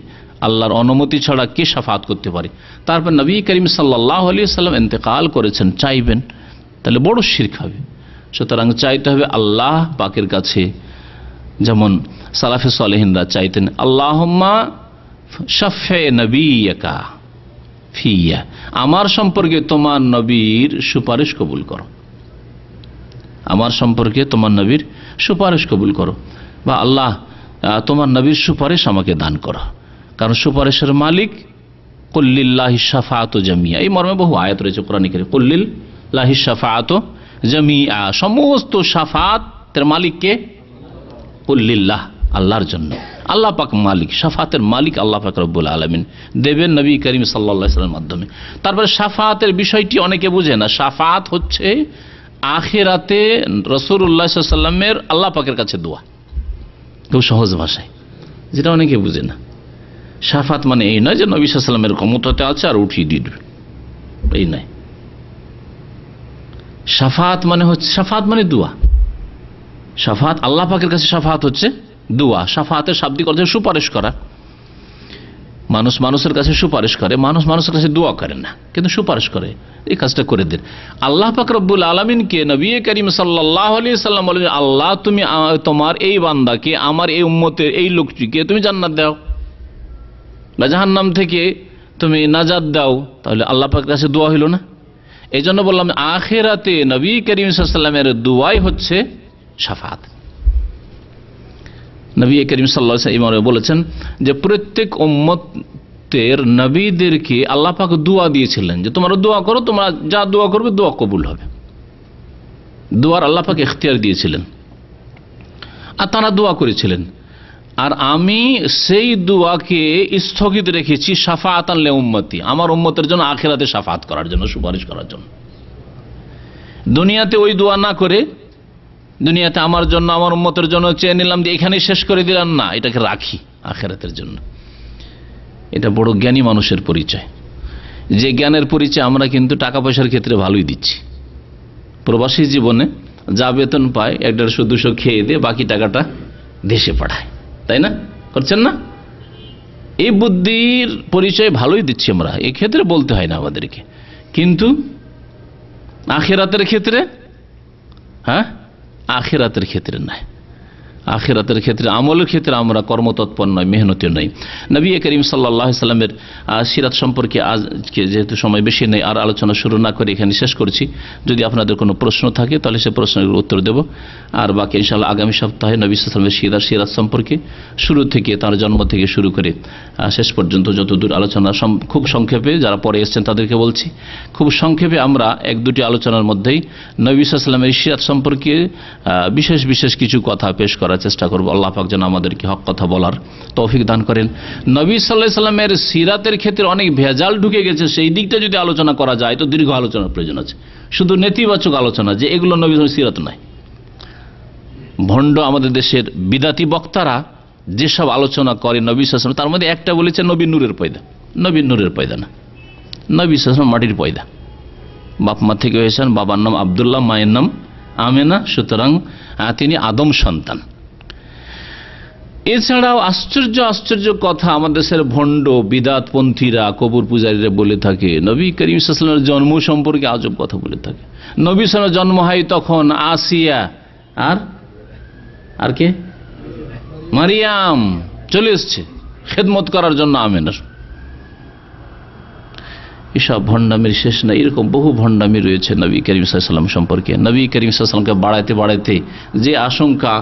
Speaker 5: আল্লাহর অনুমতি ছাড়া কে শাফাআত করতে পারে? তারপর নবী করিম সাল্লাল্লাহু আলাইহি ওয়াসাল্লাম ইন্তেকাল করেছেন, চাইবেন, তাহলে বড় শিরক হবে। সুতরাং চাইতে হবে আল্লাহ পাকের কাছে, যেমন সালাফে সালেহিনরা চাইতেন, আল্লাহুম্মা শাফে নবিয়াকা ফিয়া, আমার সম্পর্কে তোমার নবীর সুপারিশ কবুল করো, আমার সম্পর্কে তোমার নবীর সুপারিশ কবুল করো। বা আল্লাহ তোমার নবীর সুপারিশ আমাকে দান করো, কারণ সুপারিশের মালিক কুল্লিল্লাহি শাফাআতু জামিয়া, এই মর্মে বহু আয়াত রয়েছে কোরআনে কারীমে। কুল্লিল্লাহি শাফাআতু জামিয়া, সমস্ত শাফাআতের মালিক কে? কুল্লিল্লাহ, আল্লাহর জন্য। আল্লাহ পাক মালিক, শাফাতের মালিক আল্লাহ পাক রব্বুল আলামিন দেবেন নবী করিম সাল্লাল্লাহু আলাইহি ওয়াসাল্লামের মাধ্যমে। তারপরে শাফাতের বিষয়টি অনেকে বুঝে না। শাফাত হচ্ছে আখিরাতে রাসূলুল্লাহ সাল্লাল্লাহু আলাইহি ওয়াসাল্লামের আল্লাহ পাকের কাছে দোয়া, খুব সহজ ভাষায়, যেটা অনেকে বুঝে না। শাফাত মানে এই নয় যে নবী সাল্লাল্লাহু আলাইহি ওয়াসাল্লামের ক্ষমতাতে আছে আর উঠিয়ে দিয়ে দেবে, এই নয়। শাফাত মানে হচ্ছে, শাফাত মানে দোয়া। শাফাত আল্লাহ পাকের কাছে শাফাত হচ্ছে দোয়া। শাফাতের শাব্দিক অর্থে সুপারিশ করা। মানুষ মানুষের কাছে সুপারিশ করে, মানুষ মানুষের কাছে দোয়া করে না, কিন্তু সুপারিশ করে। এই কাজটা করে দেন আল্লাহ পাক রব্বুল আলামিনকে। নবী করিম সাল্লাল্লাহু আলাইহি সাল্লাম বলেন, আল্লাহ তুমি তোমার এই বান্দাকে, আমার এই উম্মতের এই লোকটিকে তুমি জান্নাত দাও বা জাহান্নাম থেকে তুমি নাজাত দাও। তাহলে আল্লাহ পাকের কাছে দোয়া হইল না? এই জন্য বললাম আখিরাতে নবী করিম সাল্লাল্লাহু আলাইহি সাল্লামের দোয়াই হচ্ছে শাফাত। নবী করিম সাল্লাল্লাহু আলাইহি ওয়াসাল্লাম বলেছেন যে প্রত্যেক উম্মতের নবীদেরকে আল্লাহ পাক দোয়া দিয়েছিলেন যে তোমরা দোয়া করো, তোমরা যা দোয়া করবে দোয়া কবুল হবে। দোয়ার আল্লাহ পাক ইখতিয়ার দিয়েছিলেন আর তারা দোয়া করেছিলেন। আর আমি সেই দোয়াকে স্থগিত রেখেছি শাফাআতান লি উম্মতি, আমার উম্মতের জন্য আখিরাতে শাফাআত করার জন্য, সুপারিশ করার জন্য। দুনিয়াতে ওই দোয়া না করে দুনিয়াতে আমার জন্য, আমার উম্মতের জন্য চেয়ে নিলাম, দিয়ে এখানেই শেষ করে দিলাম না, এটাকে রাখি আখিরাতের জন্য। এটা বড় জ্ঞানী মানুষের পরিচয়। যে জ্ঞানের পরিচয় আমরা কিন্তু টাকা পয়সার ক্ষেত্রে ভালোই দিচ্ছি। প্রবাসী জীবনে যা বেতন পায় 150-200 খেয়ে দিয়ে বাকি টাকাটা দেশে পাঠায়, তাই না? করছেন না? এই বুদ্ধির পরিচয় ভালোই দিচ্ছি আমরা, এই ক্ষেত্রে বলতে হয় না আমাদেরকে। কিন্তু আখিরাতের ক্ষেত্রে, হ্যাঁ, আখিরাতের ক্ষেত্রে নাই। আখিরাতের ক্ষেত্রে, আমলের ক্ষেত্রে আমরা কর্মতৎপর নয়, মেহনতি নই। নবী করিম সাল্লাল্লাহু আলাইহি সাল্লামের সিরাত সম্পর্কে আজকে যেহেতু সময় বেশি নেই, আর আলোচনা শুরু না করে এখানে শেষ করছি। যদি আপনাদের কোনো প্রশ্ন থাকে তাহলে সে প্রশ্নের উত্তর দেব। আর বাকি ইনশাআল্লাহ আগামী সপ্তাহে নবী সাল্লাল্লাহু আলাইহি ওয়াসাল্লামের সিরাত সম্পর্কে শুরু থেকে, তার জন্ম থেকে শুরু করে শেষ পর্যন্ত যতদূর আলোচনা, খুব সংক্ষেপে, যারা পরে এসেছেন তাদেরকে বলছি, খুব সংক্ষেপে আমরা 1-2টি আলোচনার মধ্যেই নবী সাল্লাল্লাহু আলাইহি ওয়াসাল্লামের সিরাত সম্পর্কে বিশেষ বিশেষ কিছু কথা পেশ করার চেষ্টা করব। আল্লাহ পাক যেন আমাদেরকে হক কথা বলার তৌফিক দান করেন। নবী সাল্লাল্লাহু আলাইহি ওয়াসাল্লামের সিরাতের ক্ষেত্রে অনেক ভেজাল ঢুকে গেছে, সেই দিকটা যদি আলোচনা করা যায় তো দীর্ঘ আলোচনার প্রয়োজন আছে। শুধু নেতিবাচক আলোচনা যে এগুলো নবী সিরাত নয়, ভণ্ড আমাদের দেশের বিদাতি বক্তারা যেসব আলোচনা করে নবী সাল্লাল্লাহু আলাইহি ওয়াসাল্লাম, তার মধ্যে একটা বলেছে নবী নূরের পয়দা। নবী নূরের পয়দা না, নবী সাল্লাল্লাহু আলাইহি ওয়াসাল্লাম মাটির পয়দা। বাপ মা থেকে হয়েছেন, বাবার নাম আব্দুল্লাহ, মায়ের নাম আমেনা, সুতরাং তিনি আদম সন্তান। এছাড়াও আশ্চর্য আশ্চর্য কথা আমাদের দেশের ভণ্ড বিদাতপন্থীরা, কবর পূজারীরা বলে থাকে। নবী করিম সাল্লাল্লাহু আলাইহি ওয়াসাল্লামের জন্ম সম্পর্কে আজব কথা বলে থাকে। নবী সাল্লাল্লাহু আলাইহি ওয়াসাল্লামের জন্ম হয় তখন আসিয়া আর কে, মারিয়াম চলে এসছে খেদমত করার জন্য আমেনার। এসব ভণ্ডামির শেষ নাই। এরকম বহু ভণ্ডামি রয়েছে নবী করিম সাল্লাল্লাহু আলাইহি ওয়াসাল্লাম সম্পর্কে। নবী করিম সাল্লাল্লাহু আলাইহি ওয়াসাল্লামকে বাড়াইতে বাড়াইতে যে আশঙ্কা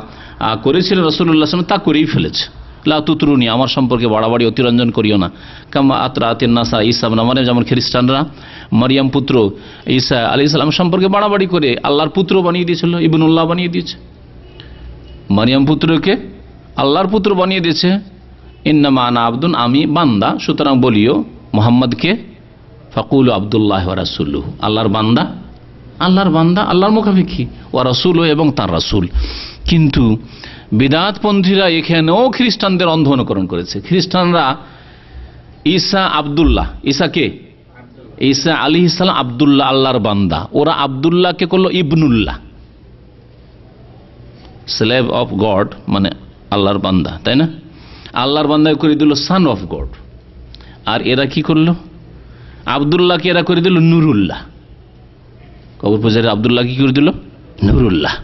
Speaker 5: করেছিলেন রাসূলুল্লাহ সাল্লাল্লাহু আলাইহি ওয়াসাল্লাম, তা করেই ফেলেছে। লা তুতরুনি, আমার সম্পর্কে বাড়াবাড়ি অতিরঞ্জন করিও না। কামা আতরাতিন নাসা ঈসা ইবনে মারইয়াম, যেমন খ্রিস্টানরা মারিয়াম পুত্র ঈসা আলাইহিস সালাম সম্পর্কে বাড়াবাড়ি করে আল্লাহর পুত্র বানিয়ে দিয়েছিল, ইবনুল্লাহ বানিয়ে দিয়েছে। মারিয়াম পুত্রকে আল্লাহর পুত্র বানিয়ে দিয়েছে। ইন্নামা আনা আবদুন, আমি বান্দা, সুতরাং বলিও মুহাম্মদকে ফাকুলু আব্দুল্লাহ ওয়া রাসূলুহু, আল্লাহর বান্দা, আল্লাহর বান্দা, আল্লাহর মুখাপেক্ষী, ওয়া রাসূলুহু, এবং তার রাসূল। কিন্তু বিদাতপন্থীরা এখানেও খ্রিস্টানদের অন্ধ অনুকরণ করেছে। খ্রিস্টানরা ঈসা আব্দুল্লাহ, ঈসা কে? ঈসা আলাইহিস সালাম আব্দুল্লাহ, আল্লাহর বান্দা। ওরা আব্দুল্লাহকে করলো ইবনুল্লাহ, স্লেভ অফ গড, মানে আল্লাহর বান্দা, তাই না? আল্লাহর বান্দাকে করে দিল সান অফ গড। আর এরা কি করলো? আব্দুল্লাহকে এরা করে দিল নুরুল্লাহ। কবর পূজারী আব্দুল্লাহ কি করে দিল? নুরুল্লাহ।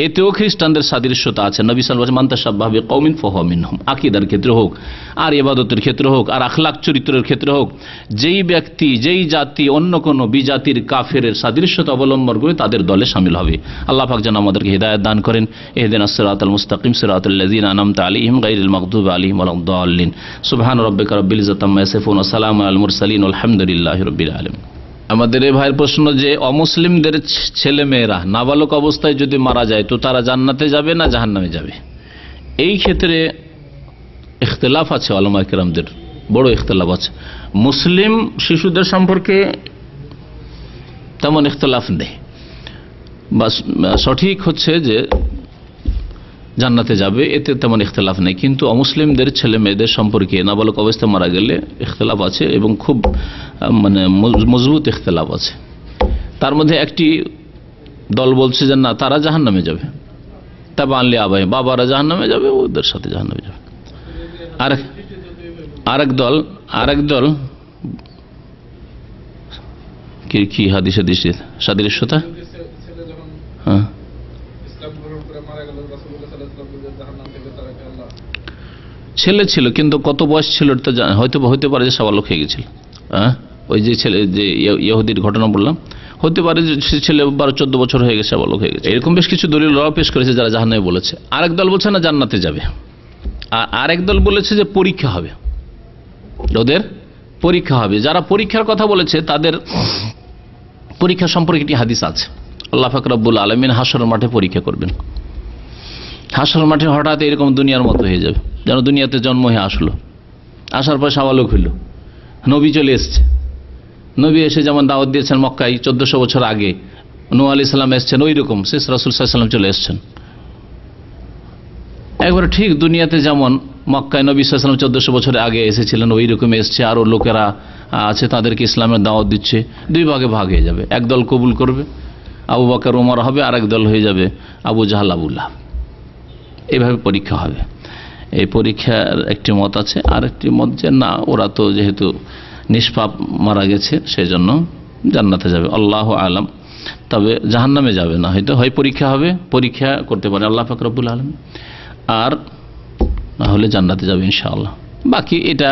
Speaker 5: এতেও খ্রিস্টানদের সাদৃশ্যতা আছে। নবী সাল্লাল্লাহু আলাইহি ওয়াসাল্লাম মান তাশাব্বাহা বিকওমিন ফাহুয়া মিনহুম। আকীদার ক্ষেত্রে হোক, আর ইবাদতের ক্ষেত্রে হোক, আর আখলাক চরিত্রের ক্ষেত্রে হোক, যেই ব্যক্তি যেই জাতি অন্য কোনো বিজাতির কাফেরের সাদৃশ্যতা অবলম্বন করে তাদের দলে শামিল হবে। আল্লাহ পাক যেন আমাদেরকে হিদায়াত দান করেন। ইহদিনাস সিরাতাল মুস্তাকিম সিরাতাল লাযিনা আনআমতা আলাইহিম গায়রিল মাগদুবি আলাইহিম ওয়ালাদ-দাল্লিন। সুবহান রাব্বিকা রাব্বিল ইজ্জাতি আম্মা ইয়াসিফুন ওয়া সালামুন আলাল মুরসালিন ওয়ালহামদুলিল্লাহি রাব্বিল আলামিন। আমাদের এই ভাইয়ের প্রশ্ন যে অমুসলিমদের ছেলে মেয়েরা নাবালক অবস্থায় যদি মারা যায় তো তারা জান্নাতে যাবে না জাহান্নামে যাবে? এই ক্ষেত্রে ইখতিলাফ আছে উলামায়ে কেরামদের, বড় ইখতিলাফ আছে। মুসলিম শিশুদের সম্পর্কে তেমন ইখতিলাফ নেই, বাস সঠিক হচ্ছে যে জান্নাতে যাবে, এতে তেমন ইখতিলাফ নেই। কিন্তু অমুসলিমদের ছেলে মেয়েদের সম্পর্কে নাবালক অবস্থায় মারা গেলে ইখতিলাফ আছে এবং খুব মজবুত ইখতিলাফ আছে। তার মধ্যে একটি দল বলছে যে না, তারা জাহান্নামে যাবে, তা বানলে আবাই বাবারা জাহান্নামে যাবে, ওদের সাথে জাহান্নামে যাবে। আরেক দল কি হাদিসে দিছে সাদৃশ্যতা, হ্যাঁ ছেলে ছিল কিন্তু কত বয়স ছিল হয়তো হতে পারে যে সাবালক হয়ে গেছিল। হ্যাঁ, ওই যে ছেলে যে ইহুদির ঘটনা বললাম, হতে পারে যে ছেলে 12-14 বছর হয়ে গেছে, সাবালক হয়ে গেছে। এরকম বেশ কিছু দলিল পেশ করেছে যারা জাহান্নামে বলেছে। আরেক দল বলছে না জান্নাতে যাবে, আর আরেক দল বলেছে যে পরীক্ষা হবে, ওদের পরীক্ষা হবে। যারা পরীক্ষার কথা বলেছে তাদের পরীক্ষা সম্পর্কে একটি হাদিস আছে। আল্লাহ পাক রব্বুল আলামিন হাশরের মাঠে পরীক্ষা করবেন। হাশরের মাঠে হঠাৎ এরকম দুনিয়ার মতো হয়ে যাবে, যেন দুনিয়াতে জন্ম হয়ে আসলো, আসার পর সাবালক হইল, নবী চলে এসছে। নবী এসে যেমন দাওয়াত দিয়েছেন মক্কায় 1400 বছর আগে, নূহ আলাইহিস সালাম এসছেন, ওই রকম শেষ রাসূল সাল্লাল্লাহু আলাইহি ওয়াসাল্লাম চলে এসছেন। একবার ঠিক দুনিয়াতে যেমন মক্কায় নবী সাল্লাল্লাহু আলাইহি ওয়াসাল্লাম 1400 বছর আগে এসেছিলেন, ওই রকম এসছে। আরও লোকেরা আছে, তাদেরকে ইসলামের দাওয়াত দিচ্ছে। দুই ভাগে ভাগ হয়ে যাবে, একদল কবুল করবে, আবু বকর ওমর হবে, আর এক দল হয়ে যাবে আবু জাহাল আবু লাহাব। এইভাবে পরীক্ষা হবে। এই পরীক্ষার একটি মত আছে, আর একটি মত যে না, ওরা তো যেহেতু নিষ্পাপ মারা গেছে সেজন্য জান্নাতে যাবে, আল্লাহু আলাম। তবে জাহান্নামে যাবে না, হয়তো হয় পরীক্ষা হবে, পরীক্ষা করতে পারে আল্লাহ পাক রব্বুল আলামিন, আর না হলে জান্নাতে যাবে ইনশাআল্লাহ। বাকি এটা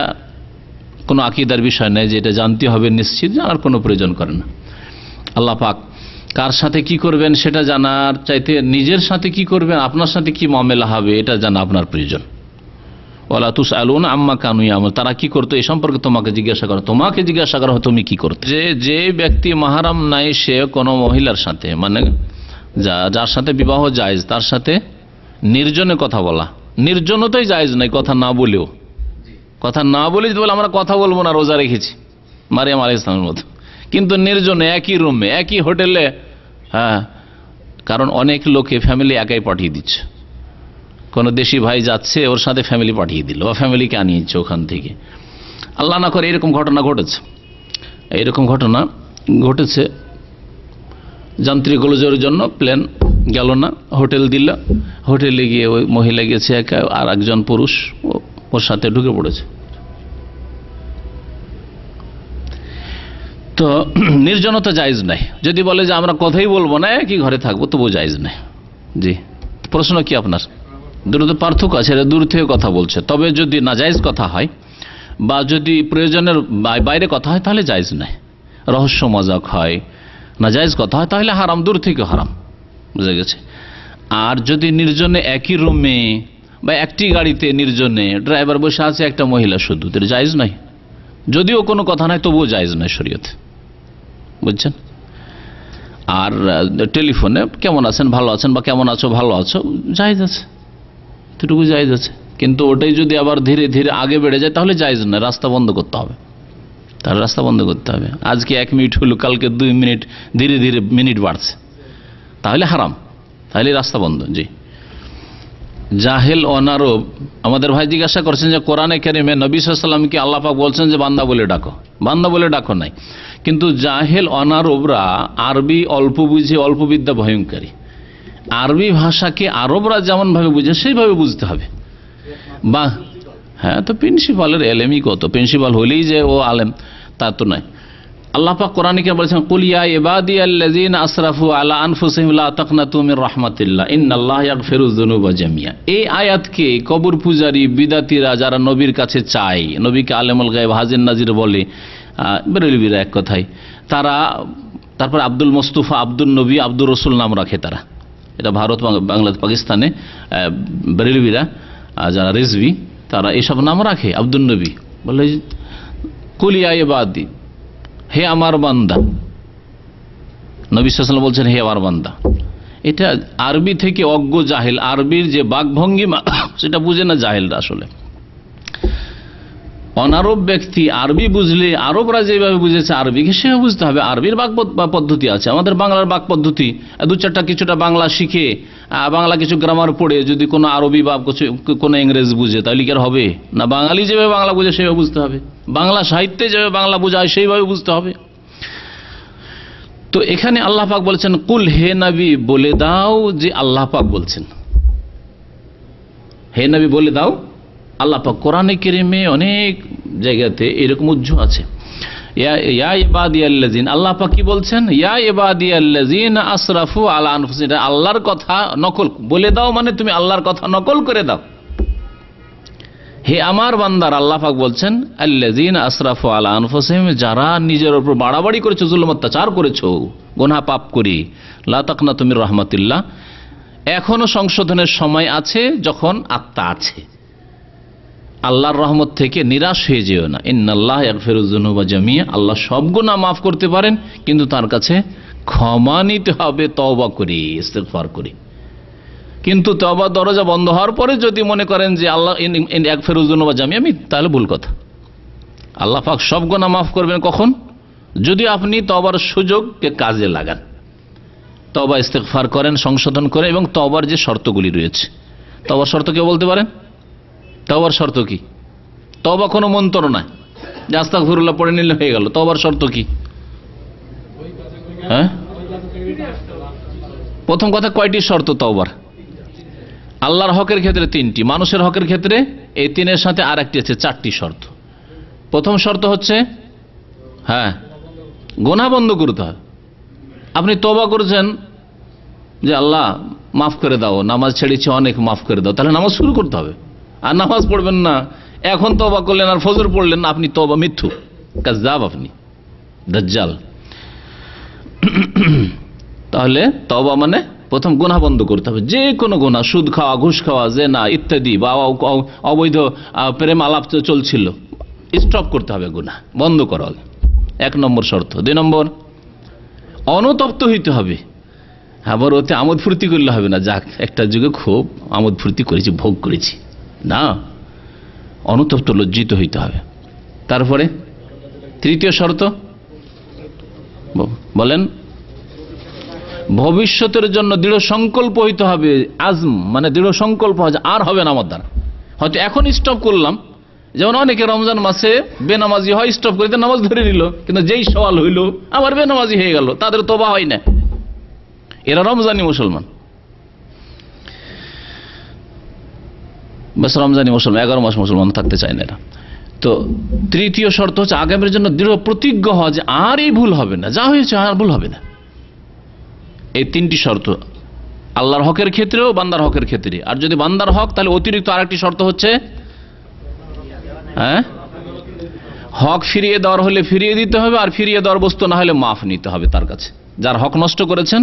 Speaker 5: কোনো আকীদার বিষয় নয় যে এটা জানতে হবে নিশ্চিত, জানার কোনো প্রয়োজন করে না। আল্লাহ পাক কার সাথে কি করবেন সেটা জানার চাইতে নিজের সাথে কি করবেন, আপনার সাথে কি মামলা হবে এটা জানা আপনার প্রয়োজন। ওয়ালা তুসআলুনা আম্মা কানু ইয়ামালুন, তারা কি করতো এই সম্পর্কে তোমাকে জিজ্ঞাসা করা, তোমাকে জিজ্ঞাসা করা হয় তুমি কি করতে। যে ব্যক্তি মাহরাম নাই সে কোনো মহিলার সাথে, মানে যার সাথে বিবাহ জায়েজ, তার সাথে নির্জনে কথা বলা, নির্জনতাই জায়েজ নাই, কথা না বলেও, কথা না বলে যদি বলে আমরা কথা বলবো না, রোজা রেখেছি মারিয়াম আলাইহিস সালামের মতো, কিন্তু নির্জনে একই রুমে একই হোটেলে, হ্যাঁ, কারণ অনেক লোকে ফ্যামিলি একাই পাঠিয়ে দিচ্ছে। কোনো দেশি ভাই যাচ্ছে, ওর সাথে ফ্যামিলি পাঠিয়ে দিল বা ফ্যামিলিকে আনিয়েছে ওখান থেকে। আল্লাহ না করে এরকম ঘটনা ঘটেছে, এইরকম ঘটনা ঘটেছে। যান্ত্রিক গোলযোগের জন্য প্লেন গেল না, হোটেল দিল, হোটেলে গিয়ে ওই মহিলা গেছে একা, আর একজন পুরুষ ওর সাথে ঢুকে পড়েছে। তো নির্জনতা জায়েজ নাই। যদি বলে যে আমরা কথাই বলবো না, একই ঘরে থাকবো, তবু জায়েজ নাই। জি, প্রশ্ন কি আপনার? দুটো পার্থক্য আছে, দূর থেকে কথা বলছে। তবে যদি নাজায়েজ কথা হয় বা যদি প্রয়োজনের বাইরে কথা হয় তাহলে জায়েজ নাই। রহস্য মজাক হয়, নাজায়েজ কথা হয় তাহলে হারাম, দূর থেকে হারাম, বুঝা গেছে। আর যদি নির্জনে একই রুমে বা একটি গাড়িতে নির্জনে ড্রাইভার বসে আছে, একটা মহিলা শুধু, তাহলে জায়েজ নাই। যদিও কোনো কথা নাই তবুও জায়েজ নাই শরীয়তে, বুঝছেন। আর টেলিফোনে কেমন আছেন, ভালো আছেন, বা কেমন আছো, ভালো আছো, জায়েজ আছে, এতটুকু জায়েজ আছে। কিন্তু ওটাই যদি আবার ধীরে ধীরে আগে বেড়ে যায় তাহলে জায়েজ না, রাস্তা বন্ধ করতে হবে, তার রাস্তা বন্ধ করতে হবে। আজকে 1 মিনিট হলো, কালকে 2 মিনিট, ধীরে ধীরে মিনিট বাড়ছে, তাহলে হারাম, তাহলে রাস্তা বন্ধ। জি, জাহেল অনারব, আমাদের ভাই জিজ্ঞাসা করছেন যে কোরআনে কারিমে নবী সাল্লাল্লাহু আলাইহি ওয়াসাল্লামকে আল্লাহ পাক বলছেন যে বান্দা বলে ডাকো, বান্দা বলে ডাকো নাই, কিন্তু জাহেল অনারবরা আরবি অল্প বুঝে, অল্প বিদ্যা ভয়ঙ্করী। আরবি ভাষাকে আরবরা যেমন ভাবে বুঝে সেইভাবে বুঝতে হবে। বা হ্যাঁ, তো প্রিন্সিপালের এলেমই কত, প্রিন্সিপাল হলেই যে ও আলেম তা তো নয়। আল্লাহ পাক কোরআনে কে বলেছেন কুল ইয়া ইবাদিয়াল্লাযিনা আসরাফু আলা আনফুসিহিম লা তাকনাতু মির রাহমাতিল্লাহ ইন্নাল্লাহা ইয়াগফিরুয যুনুবা জামিয়া। এই আয়াতকে কবর পূজারী বিদাতীরা যারা নবীর কাছে চায়, নবীকে আলেমুল গায়ব হাজির নাজির বলে, বেরেলবিরা এক কথায়, তারা তারপর আব্দুল মুস্তাফা, আব্দুল নবী, আব্দুর রসুল নাম রাখে তারা। এটা ভারত, বাংলাদেশ, পাকিস্তানে বেরেলবিরা যারা রেজবি তারা এইসব নাম রাখে। আব্দুল নবী বলে কুল ইয়া ইবাদি, হে আমার বান্দা। নবী সাল্লাল্লাহু আলাইহি ওয়াসাল্লাম বলছেন হে আমার বান্দা। এটা আরবি থেকে অজ্ঞ জাহেল, আরবির যে বাকভঙ্গিমা সেটা বুঝে না জাহেলরা। আসলে অনারব ব্যক্তি আরবি বুঝলে, আরবরা যেভাবে বুঝেছে আরবিকে সেভাবে বুঝতে হবে। আরবির বাক পদ্ধতি আছে, আমাদের বাংলার বাক পদ্ধতি। দু চারটা কিছুটা বাংলা শিখে, বাংলা কিছু গ্রামার পড়ে যদি কোনো আরবি বা কোনো ইংরেজ বুঝে তাহলে কি আর হবে? না, বাঙালি যেভাবে বাংলা বুঝে সেভাবে বুঝতে হবে, বাংলা সাহিত্যে যেভাবে বাংলা বোঝায় সেইভাবে বুঝতে হবে। তো এখানে আল্লাহ পাক বলেছেন কুল, হে নবী বলে দাও যে আল্লাহ পাক বলছেন। হে নবী বলে দাও, আল্লাহ পাক কোরআনে কারীমে অনেক জায়গাতে এরকম উজ্জ্ব আছে। ইয়া ইবাদিয়াল্লাযিন, আল্লাহ পাক কি বলছেন? ইয়া ইবাদিয়াল্লাযিনা আসরাফু আলা আনফুসিহিম। আল্লাহর কথা নকল বলে দাও, মানে তুমি আল্লাহর কথা নকল করে দাও। হে আমার বান্দার, আল্লাহ পাক বলছেন আল্লাযিনা আসরাফু আলা আনফুসিহিম, যারা নিজের উপর বাড়াবাড়ি করেছো, জুলুম অত্যাচার করেছো, গুনাহ পাপ করি, লা তাকনাতু মির রাহমাতিল্লাহ। এখনো সংশোধনের সময় আছে, যখন আত্মা আছে। আল্লাহর রহমত থেকে নিরাশ হয়ে যেও না। ইন্নাল্লাহা ইয়াগফিরুয যুনুবা জামিয়া, আল্লাহ সব গুনাহ মাফ করতে পারেন, কিন্তু তার কাছে ক্ষমা নিতে হবে তওবা করে, ইস্তেগফার করে। কিন্তু তওবা দরজা বন্ধ হওয়ার পরে যদি মনে করেন যে আল্লাহ ইয়াগফিরুয যুনুবা জামিয়া, তাহলে ভুল কথা। আল্লাহ পাক সব গুনাহ মাফ করবেন কখন? যদি আপনি তওবার সুযোগকে কাজে লাগান, তওবা ইস্তেগফার করেন, সংশোধন করেন, এবং তওবার যে শর্তগুলি রয়েছে। তওবার শর্ত কেউ বলতে পারেন? তওবার শর্ত কি? তওবা কোনো মন্ত্র নয় যে আস্তাগফিরুল্লাহ পড়ে নিলে হয়ে গেল। তওবার শর্ত কি? হ্যাঁ, প্রথম কথা, কয়টি শর্ত তওবার? আল্লাহর হকের ক্ষেত্রে 3টি, মানুষের হকের ক্ষেত্রে এই 3-এর সাথে আর একটি আছে, 4টি শর্ত। প্রথম শর্ত হচ্ছে গুনাহ বন্ধ করতে হবে। আপনি তওবা করেছেন যে আল্লাহ মাফ করে দাও, নামাজ ছেড়েছি অনেক, মাফ করে দাও, তাহলে নামাজ শুরু করতে হবে। আর নামাজ পড়বেন না, এখন তওবা করলেন আর ফজর পড়লেন না, আপনি তওবা মিথ্যু, কাজ্জাব, আপনি দাজ্জাল। তাহলে তওবা মানে প্রথম গুনাহ বন্ধ করতে হবে। যে কোনো গুনাহ, সুদ খাওয়া, ঘুষ খাওয়া, জিনা ইত্যাদি, বা অবৈধ প্রেম আলাপ চলছিল, স্টপ করতে হবে, গুনাহ বন্ধ করা হবে, 1 নম্বর শর্ত। 2 নম্বর, অনুতপ্ত হইতে হবে। আবার ওতে আমোদ ফুর্তি করলে হবে না, যাক একটা যুগে খুব আমোদ ফুর্তি করেছি, ভোগ করেছি, না, অনুতপ্ত, লজ্জিত হইতে হবে। তারপরে 3য় শর্ত বলেন, ভবিষ্যতের জন্য দৃঢ় সংকল্প হইতে হবে। আজম মানে দৃঢ় সংকল্প, আর হবে না আমার দ্বারা। হয়তো এখন স্টপ করলাম, যেমন অনেকে রমজান মাসে বেনামাজি হয়, স্টপ করে নামাজ ধরে নিল, কিন্তু যেই সওয়াল হইল আবার বেনামাজি হয়ে গেল, তাদের তওবা হয় না। এরা রমজানি মুসলমান, বাস রমজানি মুসলমান, 11 মাস মুসলমান থাকতে চায় না এরা। তো 3য় শর্ত হচ্ছে আগামীর জন্য দৃঢ় প্রতিজ্ঞ হওয়া যে আর এই ভুল হবে না, যা হয়েছে আর ভুল হবে না। এই 3টি শর্ত আল্লাহর হকের ক্ষেত্রেও, বান্দার হকের ক্ষেত্রে। আর যদি বান্দার হক, তাহলে অতিরিক্ত আরেকটি শর্ত হচ্ছে হক ফিরিয়ে দেওয়ার হলে ফিরিয়ে দিতে হবে, আর ফিরিয়ে দেওয়ার বস্তু না হলে মাফ নিতে হবে তার কাছে। যার হক নষ্ট করেছেন,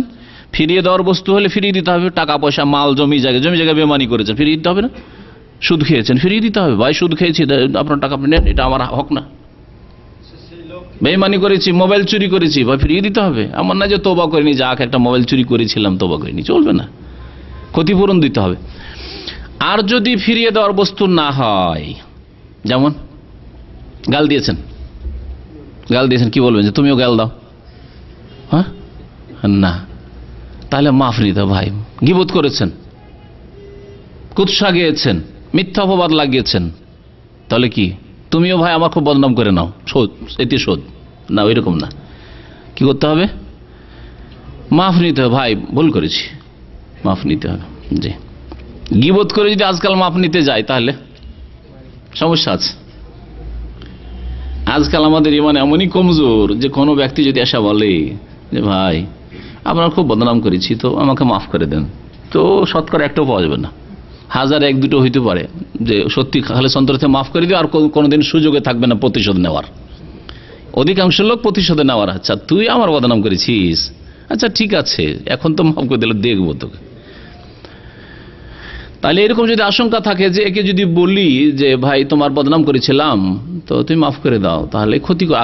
Speaker 5: ফিরিয়ে দেওয়ার বস্তু হলে ফিরিয়ে দিতে হবে। টাকা পয়সা, মাল, জমি জায়গা বেমানি করেছেন, ফিরিয়ে দিতে হবে না? সুদ খেয়েছেন, ফিরিয়ে দিতে হবে। ভাই সুদ খেয়েছি, আপনার টাকা আপনি নেন, এটা আমার হক না। বেমানি করেছি, মোবাইল চুরি করেছি, ভাই ফিরিয়ে দিতে হবে। আমার না যে তওবা করিনি, যাক একটা মোবাইল চুরি করেছিলাম, তওবা করিনি, চলবে না, ক্ষতিপূরণ দিতে হবে। আর যদি ফিরিয়ে দেওয়ার বস্তু না হয়, যেমন গাল দিয়েছেন, কি বলবেন? যে তুমিও গাল দাও, হ্যাঁ না, তাহলে মাফ নিতে হবে। ভাই গীবত করেছেন, কুৎসা গেয়েছেন, মিথ্যা অপবাদ লাগিয়েছেন, তাহলে কি তুমিও ভাই আমার খুব বদনাম করে নাও, শোধ, এতে শোধ না, ওইরকম না। কি করতে হবে? মাফ নিতে হবে। ভাই ভুল করেছি, মাফ নিতে হবে। জি, গীবত করে যদি আজকাল মাফ নিতে যায় তাহলে সমস্যা আছে। আজকাল আমাদের ইমান এমনই কমজোর যে কোনো ব্যক্তি যদি এসে বলে যে ভাই আপনার খুব বদনাম করেছি, তো আমাকে মাফ করে দেন, তো শতকরা একটাও পাওয়া যাবে না, 1000 1-2 হইতে পারে যে সত্যি খালেস অন্তর থেকে মাফ করে দিও, আর কোনোদিন সুযোগে থাকবে না প্রতিশোধ নেওয়ার। অধিকাংশ লোক প্রতিশোধে নেওয়ার, আচ্ছা তুই আমার বদনাম করেছিস, আচ্ছা ঠিক আছে এখন তো মাফ করে দিলে দেখবো তোকে। তাহলে এরকম যদি আশঙ্কা থাকে যে একে যদি বলি যে ভাই তোমার বদনাম করেছিলাম তো তুমি মাফ করে দাও, তাহলে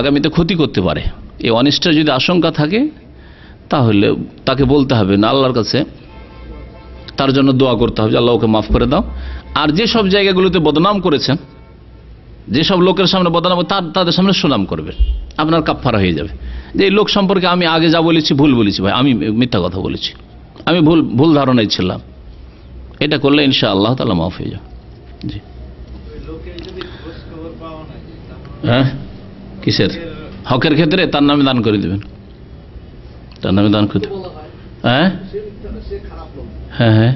Speaker 5: আগামীতে ক্ষতি করতে পারে, এই অনিষ্টের যদি আশঙ্কা থাকে তাহলে তাকে বলতে হবে না, আল্লাহর কাছে তার জন্য দোয়া করতে হবে যে আল্লাহ ওকে মাফ করে দাও। আর যেসব জায়গাগুলোতে বদনাম করেছেন, যেসব লোকের সামনে বদনাম, তাদের সামনে সুনাম করবেন, আপনার কাফফারা হয়ে যাবে যে এই লোক সম্পর্কে আমি আগে যা বলেছি ভুল বলেছি, ভাই আমি মিথ্যা কথা বলেছি, আমি ভুল ধারণায় ছিলাম, এটা করলে ইনশাআল্লাহ তাআলা মাফ হয়ে যাবে। জি হ্যাঁ, কিসের হকের ক্ষেত্রে তার নামে দান করে দেবেন, তার নামে দান করে দেবেন। হ্যাঁ হ্যাঁ হ্যাঁ,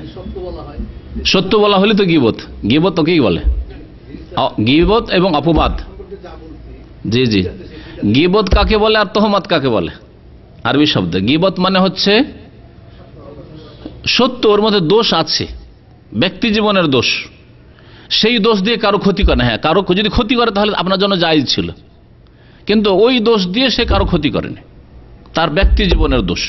Speaker 5: সত্য বলা হলে তো গীবত, গীবত তোকেই বলে, গীবত এবং অপবাদ। জি জি, গীবত কাকে বলে আর তোহমত কাকে বলে? আরবি শব্দ। গীবত মানে হচ্ছে সত্য, ওর মধ্যে দোষ আছে, ব্যক্তি জীবনের দোষ, সেই দোষ দিয়ে কারো ক্ষতি করে না। হ্যাঁ, কারো যদি ক্ষতি করে তাহলে আপনার জন্য জায়েজ ছিল, কিন্তু ওই দোষ দিয়ে সে কারো ক্ষতি করেনি, তার ব্যক্তি জীবনের দোষ,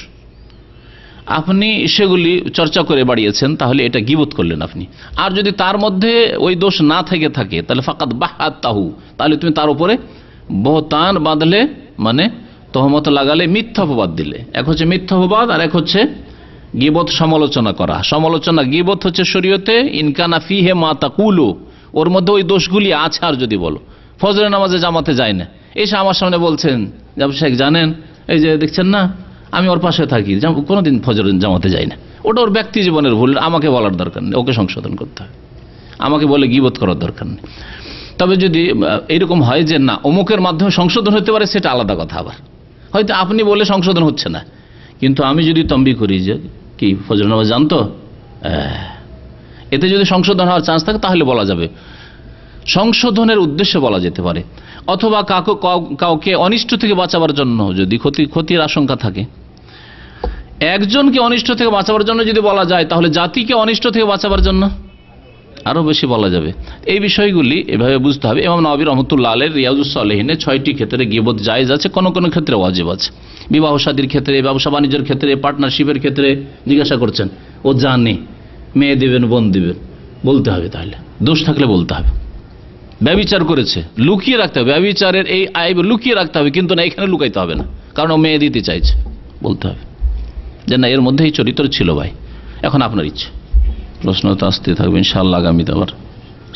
Speaker 5: আপনি সেগুলি চর্চা করে বাড়িয়েছেন, তাহলে এটা গীবত করলেন আপনি। আর যদি তার মধ্যে ওই দোষ না থেকে থাকে তাহলে ফাকাত বাহাত্তাহু, তাহলে তুমি তার উপরে বহতান বাঁধলে, মানে তহমত লাগালে, মিথ্যা অপবাদ দিলে। এক হচ্ছে মিথ্যা অপবাদ আর এক হচ্ছে গীবত, সমালোচনা করা। সমালোচনা, গীবত হচ্ছে শরীয়তে ইনকানা ফিহে মা তাকুলু, ওর মধ্যে ওই দোষগুলি আছে। আর যদি বলো ফজরের নামাজে জামাতে যায় না, এসে আমার সামনে বলছেন শেখ জানেন এই যে দেখছেন না আমি ওর পাশে থাকি, কোনোদিন ফজরের জামাতে যাই না, ওটা ওর ব্যক্তি জীবনের ভুল, আমাকে বলার দরকার নেই, ওকে সংশোধন করতে হবে, আমাকে বলে গীবত করার দরকার নেই। তবে যদি এরকম হয় যে না অমুকের মাধ্যমে সংশোধন হতে পারে, সেটা আলাদা কথা। আবার হয়তো আপনি বলে সংশোধন হচ্ছে না, কিন্তু আমি যদি তম্বি করি যে কি ফজর নামাজ জানতো, এতে যদি সংশোধন হওয়ার চান্স থাকে তাহলে বলা যাবে, সংশোধনের উদ্দেশ্যে বলা যেতে পারে। অথবা কাউকে অনিষ্ট থেকে বাঁচাবার জন্য যদি ক্ষতির আশঙ্কা থাকে, একজনকে অনিষ্ট থেকে বাঁচাবার জন্য যদি বলা যায়, তাহলে জাতিকে অনিষ্ট থেকে বাঁচাবার জন্য আরো বেশি বলা যাবে। এই বিষয়গুলি এভাবে বুঝতে হবে। ইমাম নববী রাহমাতুল্লাহ আলাইহি রিয়াজুস সালেহিনে 6টি ক্ষেত্রে গীবত জায়েজ আছে, কোন কোন ক্ষেত্রে ওয়াজিব আছে। বিবাহ শাদীর ক্ষেত্রে, ব্যবসা বাণিজ্যের ক্ষেত্রে, পার্টনারশিপের ক্ষেত্রে। জিজ্ঞাসা করছেন, ও জানে মেয়ে দিবেন বোন দিবেন, বলতে হবে, তাহলে দোষ থাকলে বলতে হবে। ব্যভিচার করেছে, লুকিয়ে রাখতে হবে, ব্যভিচারের এই আইব লুকিয়ে রাখতে হবে, কিন্তু না এখানে লুকাইতে হবে না, কারণ ও মেয়ে দিতে চাইছে, বলতে হবে যে না এর মধ্যেই চরিত্র ছিল ভাই, এখন আপনার ইচ্ছে। প্রশ্ন তো আসতে থাকবে ইনশাআল্লাহ আগামীতে আবার।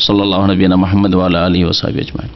Speaker 5: সাল্লাল্লাহু আলাইহি ওয়া সাল্লাম মুহাম্মদ ওয়া আলা আলিহি ওয়া সাহবিহি আজমাইন।